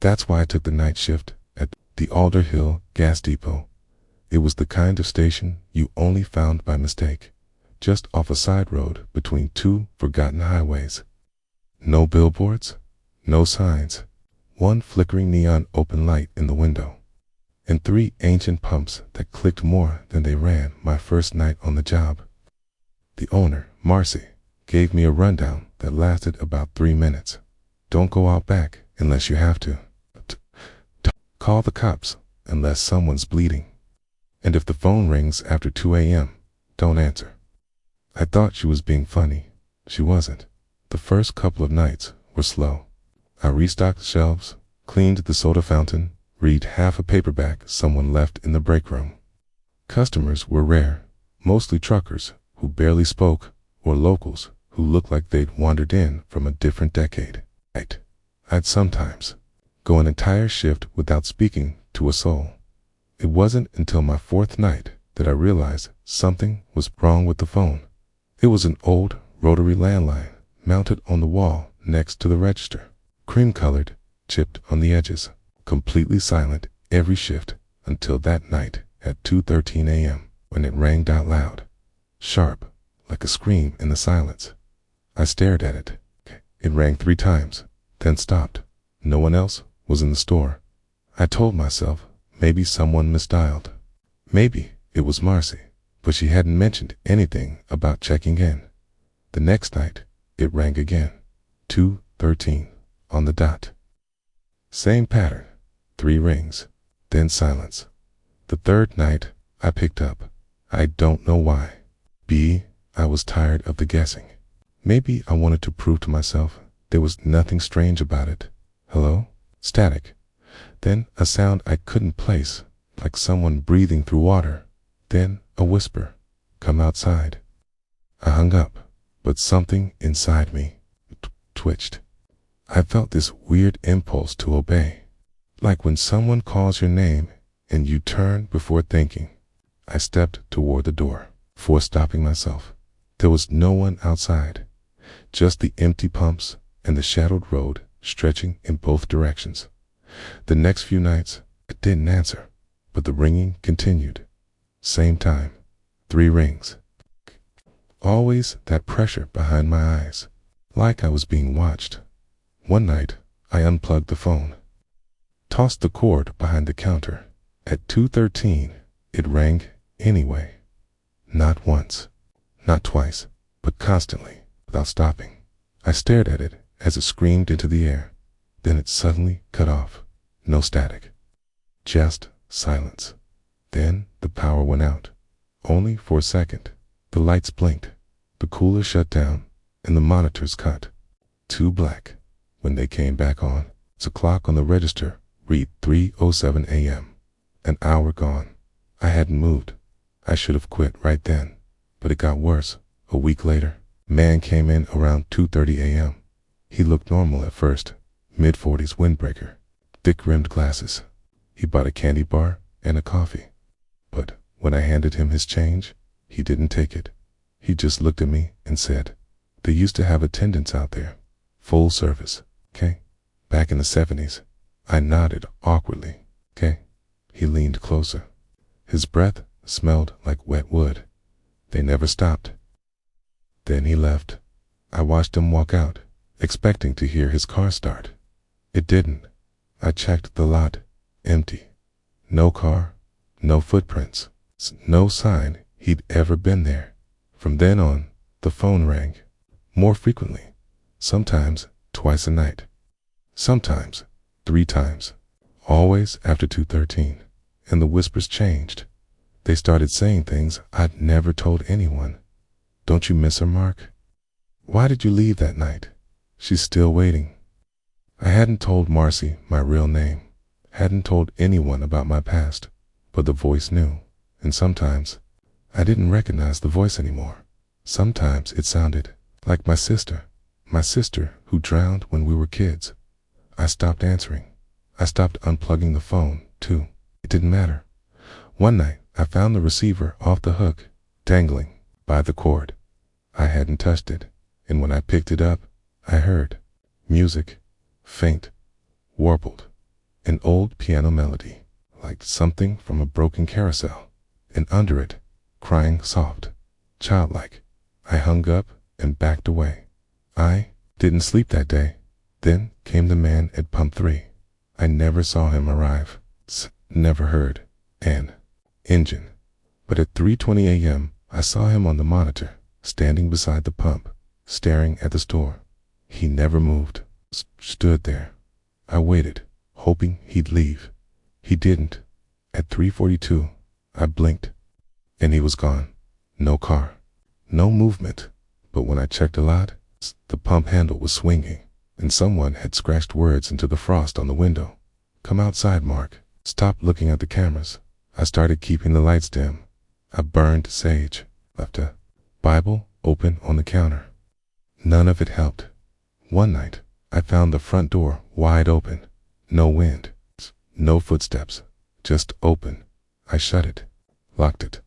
That's why I took the night shift at the Alder Hill gas depot. It was the kind of station you only found by mistake, just off a side road between two forgotten highways. No billboards, no signs, one flickering neon open light in the window. and 3 ancient pumps that clicked more than they ran my first night on the job. The owner, Marcy, gave me a rundown that lasted about 3 minutes. Don't go out back unless you have to. Call the cops unless someone's bleeding. And if the phone rings after 2 a.m., don't answer. I thought she was being funny. She wasn't. The first couple of nights were slow. I restocked shelves, cleaned the soda fountain, read half a paperback someone left in the break room. Customers were rare, mostly truckers who barely spoke or locals who looked like they'd wandered in from a different decade. I'd sometimes go an entire shift without speaking to a soul. It wasn't until my 4th night that I realized something was wrong with the phone. It was an old rotary landline mounted on the wall next to the register, cream-colored, chipped on the edges, completely silent every shift until that night at 2:13 a.m. when it rang out loud, sharp, like a scream in the silence. I stared at it. It rang 3 times, then stopped. No one else was in the store. I told myself maybe someone misdialed. Maybe it was Marcy, but she hadn't mentioned anything about checking in. The next night, it rang again, 2:13 on the dot. Same pattern, 3 rings, then silence. The 3rd night, I picked up. I don't know why. I was tired of the guessing. Maybe I wanted to prove to myself there was nothing strange about it. Hello? Static. Then a sound I couldn't place, like someone breathing through water. Then a whisper, come outside. I hung up, but something inside me twitched. I felt this weird impulse to obey, like when someone calls your name and you turn before thinking. I stepped toward the door, before stopping myself. There was no one outside, just the empty pumps and the shadowed road stretching in both directions. The next few nights, I didn't answer, but the ringing continued. Same time, 3 rings. Always that pressure behind my eyes, like I was being watched. One night, I unplugged the phone, tossed the cord behind the counter. At 2:13, it rang anyway. Not once, not twice, but constantly, without stopping. I stared at it as it screamed into the air. Then it suddenly cut off. No static, just silence. Then the power went out, only for a second. The lights blinked, the cooler shut down, and the monitors cut to black. When they came back on, the clock on the register read 3:07 a.m. An hour gone. I hadn't moved. I should have quit right then. But it got worse. A week later, a man came in around 2:30 a.m. He looked normal at first, mid-40s windbreaker, thick-rimmed glasses. He bought a candy bar and a coffee. But when I handed him his change, he didn't take it. He just looked at me and said, "They used to have attendants out there. Full service, okay? Back in the 70s. I nodded awkwardly, okay? He leaned closer. His breath smelled like wet wood. They never stopped. Then he left. I watched him walk out, expecting to hear his car start. It didn't. I checked the lot. Empty. No car, no footprints, no sign he'd ever been there. From then on, the phone rang. More frequently. Sometimes twice a night. Sometimes 3 times. Always after 2:13. And the whispers changed. They started saying things I'd never told anyone. Don't you miss her, Mark? Why did you leave that night? She's still waiting. I hadn't told Marcy my real name. Hadn't told anyone about my past. But the voice knew. And sometimes I didn't recognize the voice anymore. Sometimes it sounded like my sister who drowned when we were kids. I stopped answering. I stopped unplugging the phone, too. It didn't matter. One night, I found the receiver off the hook, dangling by the cord. I hadn't touched it, and when I picked it up, I heard music, faint, warbled, an old piano melody, like something from a broken carousel, and under it, crying soft, childlike. I hung up and backed away. I didn't sleep that day. Then came the man at pump 3. I never saw him arrive. Never heard an engine. But at 3:20 a.m., I saw him on the monitor, standing beside the pump, staring at the store. He never moved, stood there. I waited, hoping he'd leave. He didn't. At 3:42, I blinked, and he was gone. No car, no movement. But when I checked a lot, the pump handle was swinging, and someone had scratched words into the frost on the window. "Come outside, Mark." Stopped looking at the cameras. I started keeping the lights dim. I burned sage, left a Bible open on the counter. None of it helped. One night, I found the front door wide open. No wind, no footsteps, just open. I shut it, locked it,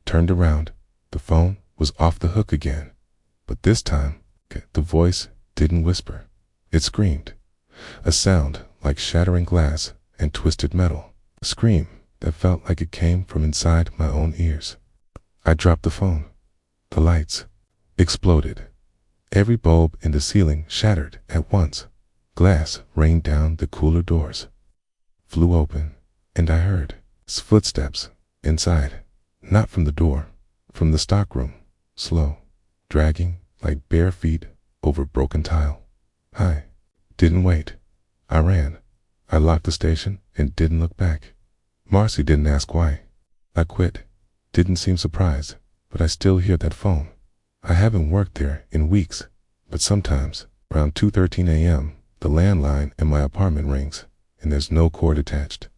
turned around. The phone was off the hook again. But this time, the voice didn't whisper. It screamed. A sound like shattering glass and twisted metal. A scream that felt like it came from inside my own ears. I dropped the phone. The lights exploded. Every bulb in the ceiling shattered at once. Glass rained down the cooler doors, flew open, and I heard footsteps inside. Not from the door, from the stockroom, slow, dragging like bare feet over broken tile. I didn't wait. I ran. I locked the station and didn't look back. Marcy didn't ask why. I quit. Didn't seem surprised, but I still hear that phone. I haven't worked there in weeks, but sometimes, around 2:13 a.m., the landline in my apartment rings, and there's no cord attached.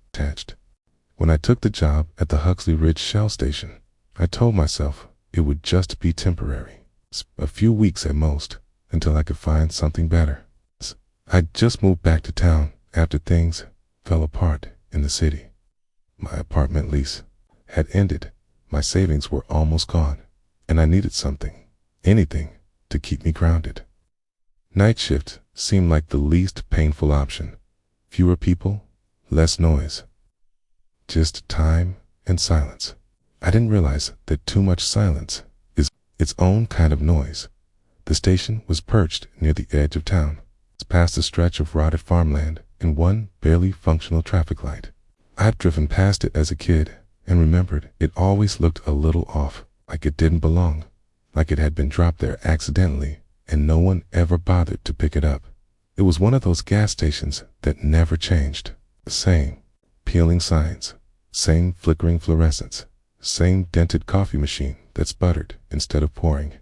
When I took the job at the Huxley Ridge Shell Station, I told myself it would just be temporary. A few weeks at most, until I could find something better. I'd just moved back to town after things fell apart in the city. My apartment lease had ended. My savings were almost gone, and I needed something, anything, to keep me grounded. Night shift seemed like the least painful option. Fewer people, less noise. Just time and silence. I didn't realize that too much silence is its own kind of noise. The station was perched near the edge of town, past a stretch of rotted farmland and one barely functional traffic light. I'd driven past it as a kid and remembered it always looked a little off, like it didn't belong, like it had been dropped there accidentally and no one ever bothered to pick it up. It was one of those gas stations that never changed. The same peeling signs, same flickering fluorescents, same dented coffee machine that sputtered instead of pouring.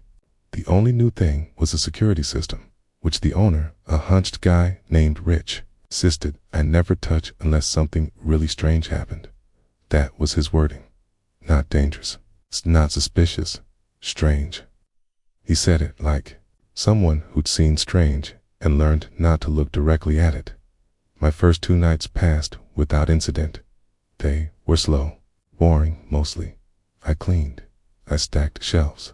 The only new thing was the security system, which the owner, a hunched guy named Rich, insisted I never touch unless something really strange happened. That was his wording. Not dangerous. It's not suspicious. Strange. He said it like someone who'd seen strange and learned not to look directly at it. My first 2 nights passed without incident. They were slow, boring mostly. I cleaned. I stacked shelves.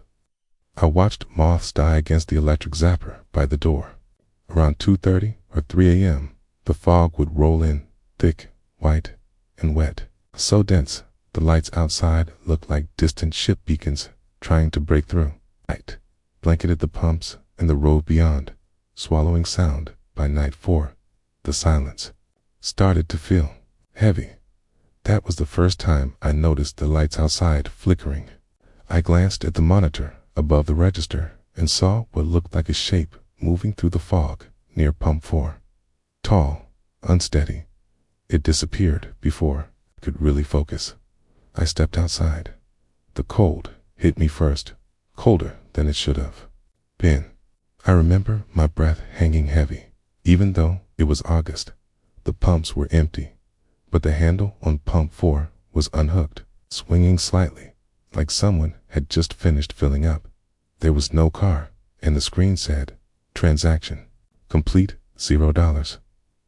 I watched moths die against the electric zapper by the door. Around 2:30 or 3 a.m., the fog would roll in, thick, white, and wet. So dense, the lights outside looked like distant ship beacons trying to break through. Night blanketed the pumps and the road beyond, swallowing sound. By night 4, the silence started to feel heavy. That was the first time I noticed the lights outside flickering. I glanced at the monitor above the register and saw what looked like a shape moving through the fog near pump 4. Tall, unsteady. It disappeared before I could really focus. I stepped outside. The cold hit me first, colder than it should have been. I remember my breath hanging heavy, even though it was August. The pumps were empty, but the handle on pump 4 was unhooked, swinging slightly, like someone had just finished filling up. There was no car, and the screen said, "Transaction complete, $0."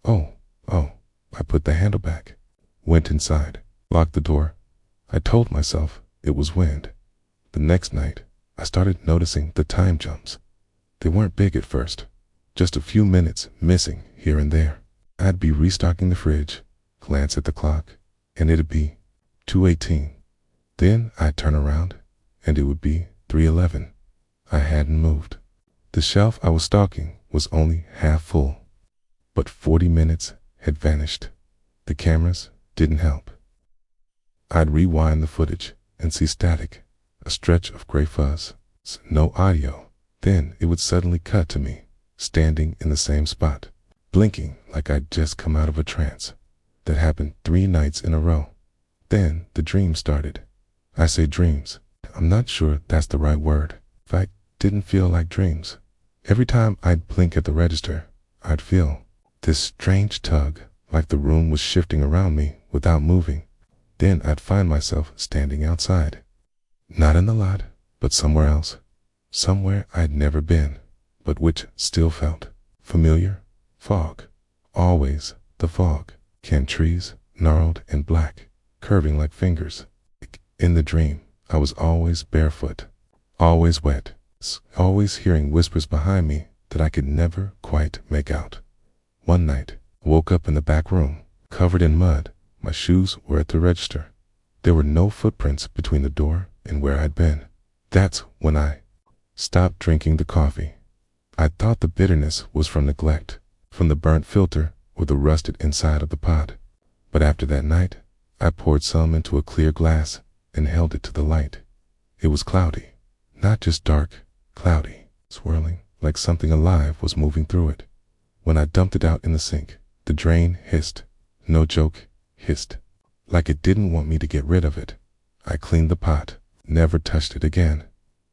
Oh, I put the handle back, went inside, locked the door. I told myself it was wind. The next night, I started noticing the time jumps. They weren't big at first, just a few minutes missing here and there. I'd be restocking the fridge, glance at the clock, and it'd be 2:18. Then I'd turn around, and it would be 3:11. I hadn't moved. The shelf I was stocking was only half full, but 40 minutes had vanished. The cameras didn't help. I'd rewind the footage and see static, a stretch of gray fuzz, no audio. Then it would suddenly cut to me, standing in the same spot, blinking like I'd just come out of a trance. That happened 3 nights in a row. Then the dream started. I say dreams. I'm not sure that's the right word. In fact, didn't feel like dreams. Every time I'd blink at the register, I'd feel this strange tug, like the room was shifting around me without moving. Then I'd find myself standing outside. Not in the lot, but somewhere else. Somewhere I'd never been, but which still felt familiar. Fog. Always the fog. Canned trees, gnarled and black, curving like fingers. In the dream, I was always barefoot, always wet, always hearing whispers behind me that I could never quite make out. One night, I woke up in the back room, covered in mud. My shoes were at the register. There were no footprints between the door and where I'd been. That's when I stopped drinking the coffee. I thought the bitterness was from neglect, from the burnt filter or the rusted inside of the pot. But after that night, I poured some into a clear glass and held it to the light. It was cloudy, not just dark, cloudy, swirling like something alive was moving through it. When I dumped it out in the sink, the drain hissed. No joke, hissed. Like it didn't want me to get rid of it. I cleaned the pot, never touched it again.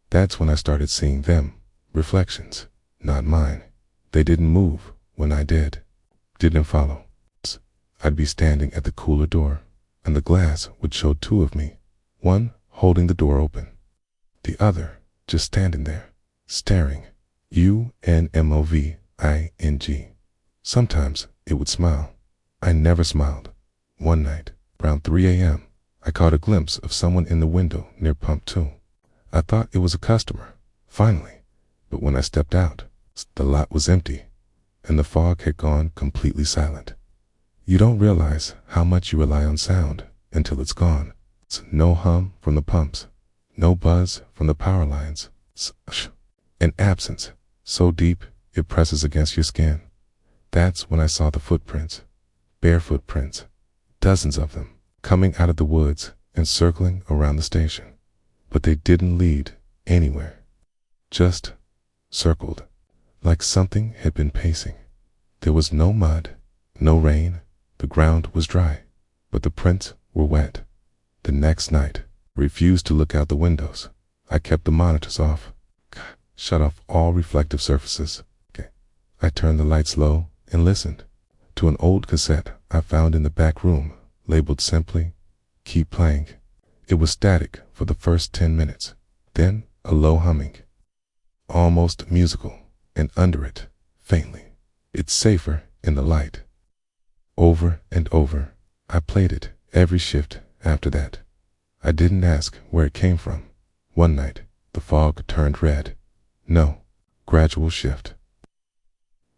That's when I started seeing them, reflections, not mine. They didn't move when I did. Didn't follow. I'd be standing at the cooler door, and the glass would show 2 of me, one holding the door open, the other just standing there, staring. unmoving. Sometimes it would smile. I never smiled. One night, around 3 a.m., I caught a glimpse of someone in the window near pump 2. I thought it was a customer, finally, but when I stepped out, the lot was empty, and the fog had gone completely silent. You don't realize how much you rely on sound until it's gone. No hum from the pumps, no buzz from the power lines, an absence so deep it presses against your skin. That's when I saw the footprints, bare footprints, dozens of them, coming out of the woods and circling around the station. But they didn't lead anywhere, just circled, like something had been pacing. There was no mud, no rain, the ground was dry, but the prints were wet. The next night, I refused to look out the windows. I kept the monitors off, shut off all reflective surfaces. I turned the lights low and listened to an old cassette I found in the back room, labeled simply, "Keep Playing." It was static for the first 10 minutes, then a low humming, almost musical, and under it, faintly, "It's safer in the light." Over and over, I played it every shift after that. I didn't ask where it came from. One night, the fog turned red. No gradual shift.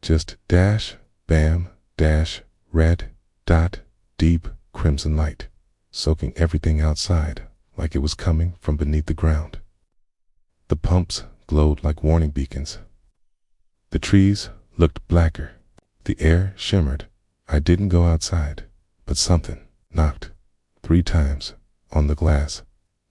Just dash, bam, dash, red, dot, deep crimson light, soaking everything outside like it was coming from beneath the ground. The pumps glowed like warning beacons. The trees looked blacker. The air shimmered. I didn't go outside, but something knocked 3 times on the glass.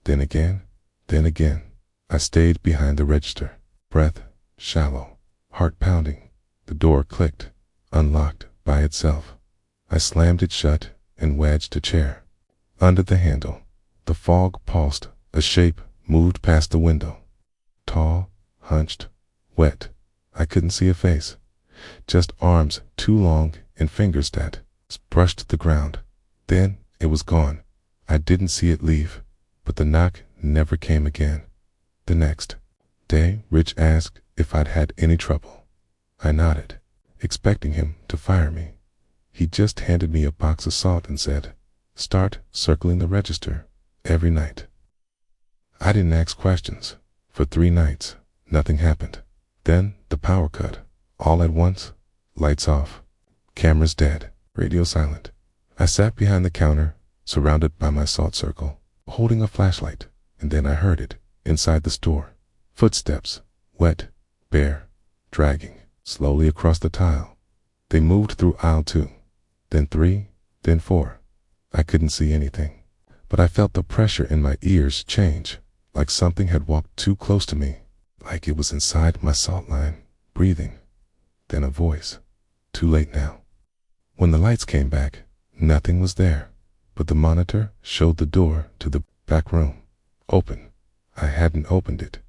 Then again, then again. I stayed behind the register, breath shallow, heart pounding. The door clicked, unlocked by itself. I slammed it shut and wedged a chair under the handle. The fog pulsed. A shape moved past the window. Tall, hunched, wet. I couldn't see a face. Just arms too long and fingers that brushed the ground. Then it was gone. I didn't see it leave, but the knock never came again. The next day, Rich asked if I'd had any trouble. I nodded, expecting him to fire me. He just handed me a box of salt and said, "Start circling the register every night." I didn't ask questions. For 3 nights, nothing happened. Then the power cut. All at once, lights off, cameras dead, radio silent. I sat behind the counter, surrounded by my salt circle, holding a flashlight, and then I heard it, inside the store. Footsteps, wet, bare, dragging, slowly across the tile. They moved through aisle 2, then 3, then 4. I couldn't see anything, but I felt the pressure in my ears change, like something had walked too close to me, like it was inside my salt line, breathing. Then a voice. Too late now. When the lights came back, nothing was there, but the monitor showed the door to the back room. Open. I hadn't opened it.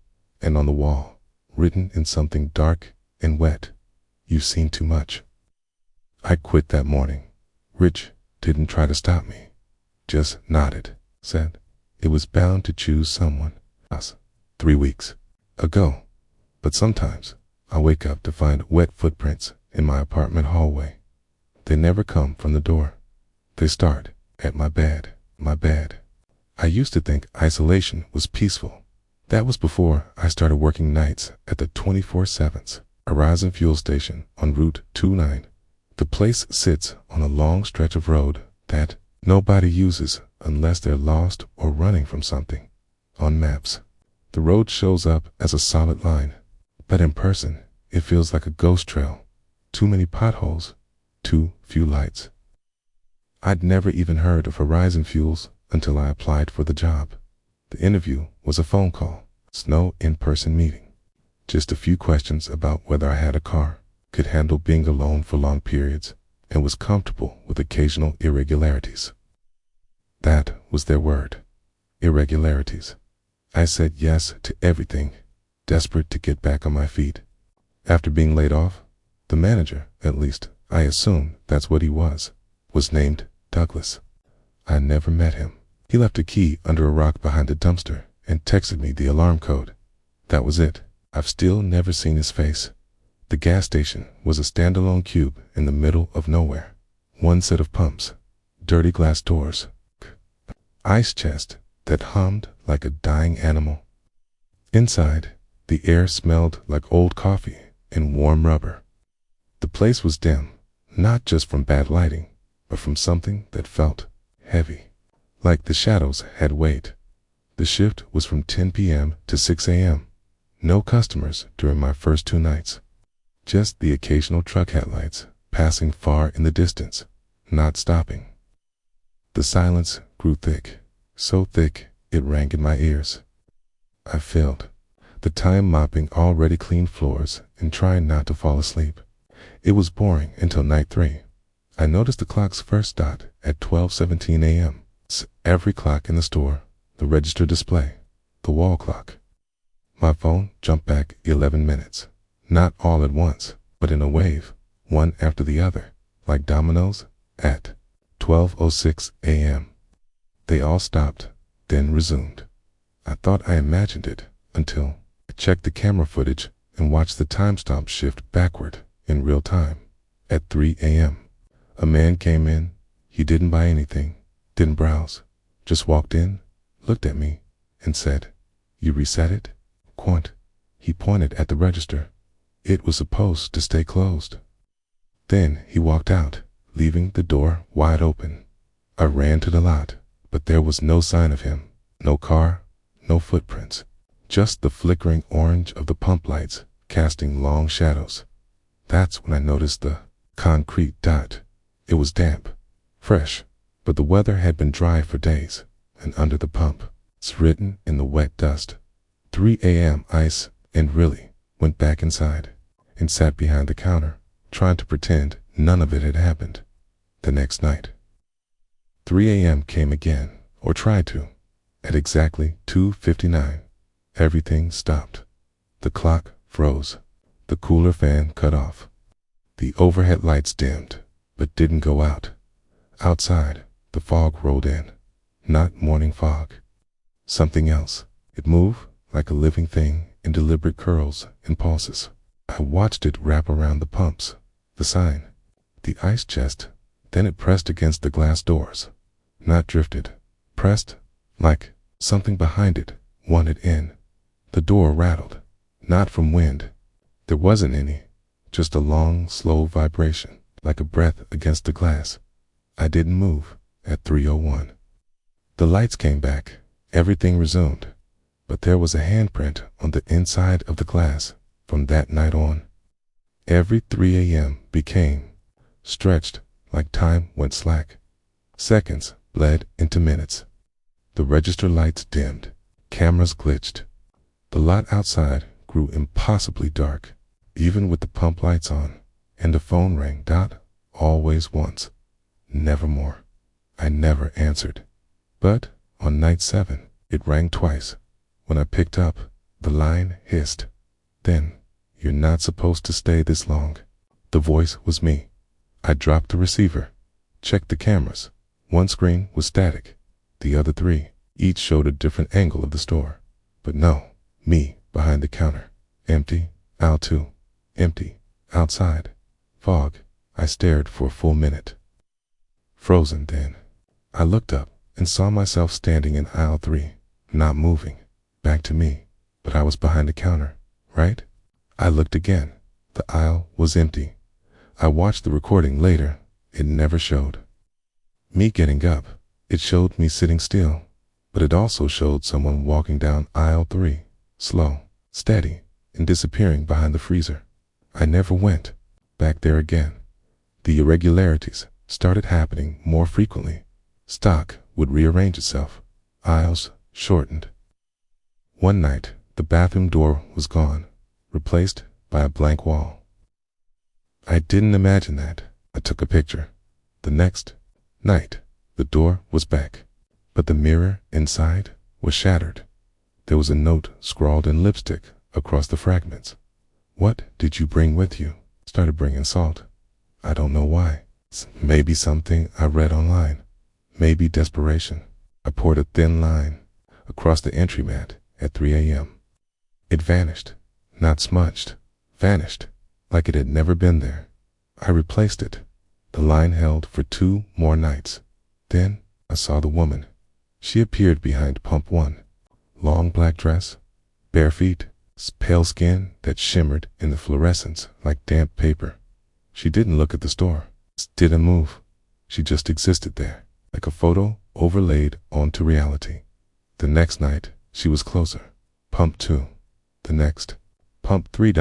And on the wall, written in something dark and wet, "You've seen too much." I quit that morning. Rich didn't try to stop me. Just nodded, said it was bound to choose someone else 3 weeks ago. But sometimes I wake up to find wet footprints in my apartment hallway. They never come from the door. They start at my bed. I used to think isolation was peaceful. That was before I started working nights at the 24/7 Horizon fuel station on Route 29. The place sits on a long stretch of road that nobody uses unless they're lost or running from something. On maps, the road shows up as a solid line, but in person, it feels like a ghost trail. Too many potholes, too few lights. I'd never even heard of Horizon Fuels until I applied for the job. The interview was a phone call, no in-person meeting. Just a few questions about whether I had a car, could handle being alone for long periods, and was comfortable with occasional irregularities. That was their word. Irregularities. I said yes to everything, desperate to get back on my feet. After being laid off, the manager, at least I assumed that's what he was named Douglas. I never met him. He left a key under a rock behind a dumpster and texted me the alarm code. That was it. I've still never seen his face. The gas station was a standalone cube in the middle of nowhere. One set of pumps, dirty glass doors, ice chest that hummed like a dying animal. Inside, the air smelled like old coffee and warm rubber. The place was dim, not just from bad lighting, but from something that felt heavy, like the shadows had weight. The shift was from 10 p.m. to 6 a.m. No customers during my first 2 nights. Just the occasional truck headlights passing far in the distance, not stopping. The silence grew thick, so thick it rang in my ears. I filled the time mopping already clean floors and trying not to fall asleep. It was boring until night 3. I noticed the clock's first dot at 12:17 a.m. Every clock in the store, the register display, the wall clock. My phone jumped back 11 minutes. Not all at once, but in a wave, one after the other, like dominoes, at 12:06 a.m. They all stopped, then resumed. I thought I imagined it until I checked the camera footage and watched the timestamp shift backward in real time. At 3 a.m., a man came in. He didn't buy anything, didn't browse, just walked in, looked at me, and said, "You reset it?" Quant. He pointed at the register. It was supposed to stay closed. Then he walked out, leaving the door wide open. I ran to the lot, but there was no sign of him. No car, no footprints. Just the flickering orange of the pump lights casting long shadows. That's when I noticed the concrete dot. It was damp, fresh, but the weather had been dry for days, and under the pump, it's written in the wet dust. 3 a.m. ice, and really went back inside and sat behind the counter, trying to pretend none of it had happened. The next night, 3 a.m. came again, or tried to. At exactly 2:59, everything stopped. The clock froze. The cooler fan cut off. The overhead lights dimmed, but didn't go out. Outside, the fog rolled in. Not morning fog. Something else. It moved like a living thing in deliberate curls and pulses. I watched it wrap around the pumps, the sign, the ice chest. Then it pressed against the glass doors. Not drifted. Pressed, like something behind it wanted in. The door rattled. Not from wind. There wasn't any. Just a long, slow vibration, like a breath against the glass. I didn't move at 3:01. The lights came back. Everything resumed. But there was a handprint on the inside of the glass from that night on. Every 3 a.m. became stretched like time went slack. Seconds bled into minutes. The register lights dimmed. Cameras glitched. The lot outside grew impossibly dark, even with the pump lights on, and the phone rang. Always once. Never more. I never answered. But on night 7, it rang twice. When I picked up, the line hissed. "Then, you're not supposed to stay this long." The voice was me. I dropped the receiver, checked the cameras. One screen was static. The other 3 each showed a different angle of the store. But no, me behind the counter. Empty, aisle 2. Empty, outside. Fog. I stared for a full minute. Frozen then. I looked up and saw myself standing in aisle 3, not moving. Back to me. But I was behind the counter, right? I looked again. The aisle was empty. I watched the recording later. It never showed me getting up. It showed me sitting still. But it also showed someone walking down aisle 3, slow, steady, and disappearing behind the freezer. I never went back there again. The irregularities started happening more frequently. Stock would rearrange itself. Aisles shortened. One night, the bathroom door was gone, replaced by a blank wall. I didn't imagine that. I took a picture. The next night, the door was back, but the mirror inside was shattered. There was a note scrawled in lipstick across the fragments. "What did you bring with you?" Started bringing salt. I don't know why. Maybe something I read online. Maybe desperation. I poured a thin line across the entry mat at 3 a.m. It vanished. Not smudged. Vanished. Like it had never been there. I replaced it. The line held for 2 more nights. Then I saw the woman. She appeared behind pump 1. Long black dress, bare feet, pale skin that shimmered in the fluorescence like damp paper. She didn't look at the store. Didn't move. She just existed there, like a photo overlaid onto reality. The next night, she was closer. Pump 2. The next. Pump 3.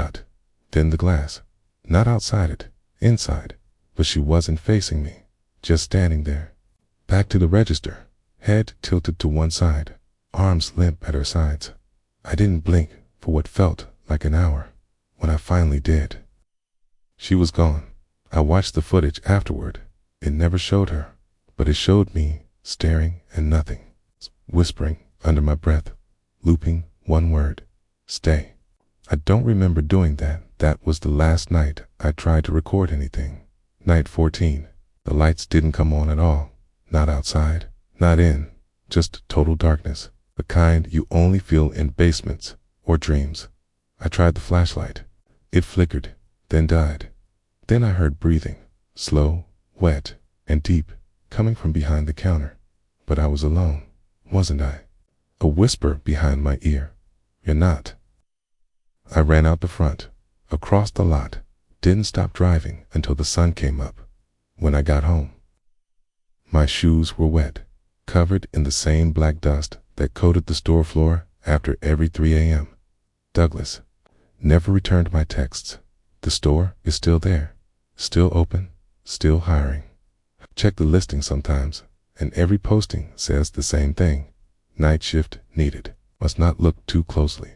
Then the glass. Not outside it, inside. But she wasn't facing me, just standing there. Back to the register, head tilted to one side, arms limp at her sides. I didn't blink for what felt like an hour. When I finally did, she was gone. I watched the footage afterward. It never showed her, but it showed me staring at nothing, whispering under my breath, looping one word: stay. I don't remember doing that. That was the last night I tried to record anything. Night 14. The lights didn't come on at all. Not outside, not in, just total darkness. The kind you only feel in basements or dreams. I tried the flashlight. It flickered, then died. Then I heard breathing, slow, wet, and deep, coming from behind the counter. But I was alone, wasn't I? A whisper behind my ear. "You're not." I ran out the front, across the lot, didn't stop driving until the sun came up. When I got home, my shoes were wet, covered in the same black dust that coated the store floor after every 3 a.m. Douglas never returned my texts. The store is still there, still open, still hiring. Check the listing sometimes, and every posting says the same thing. Night shift needed. Must not look too closely.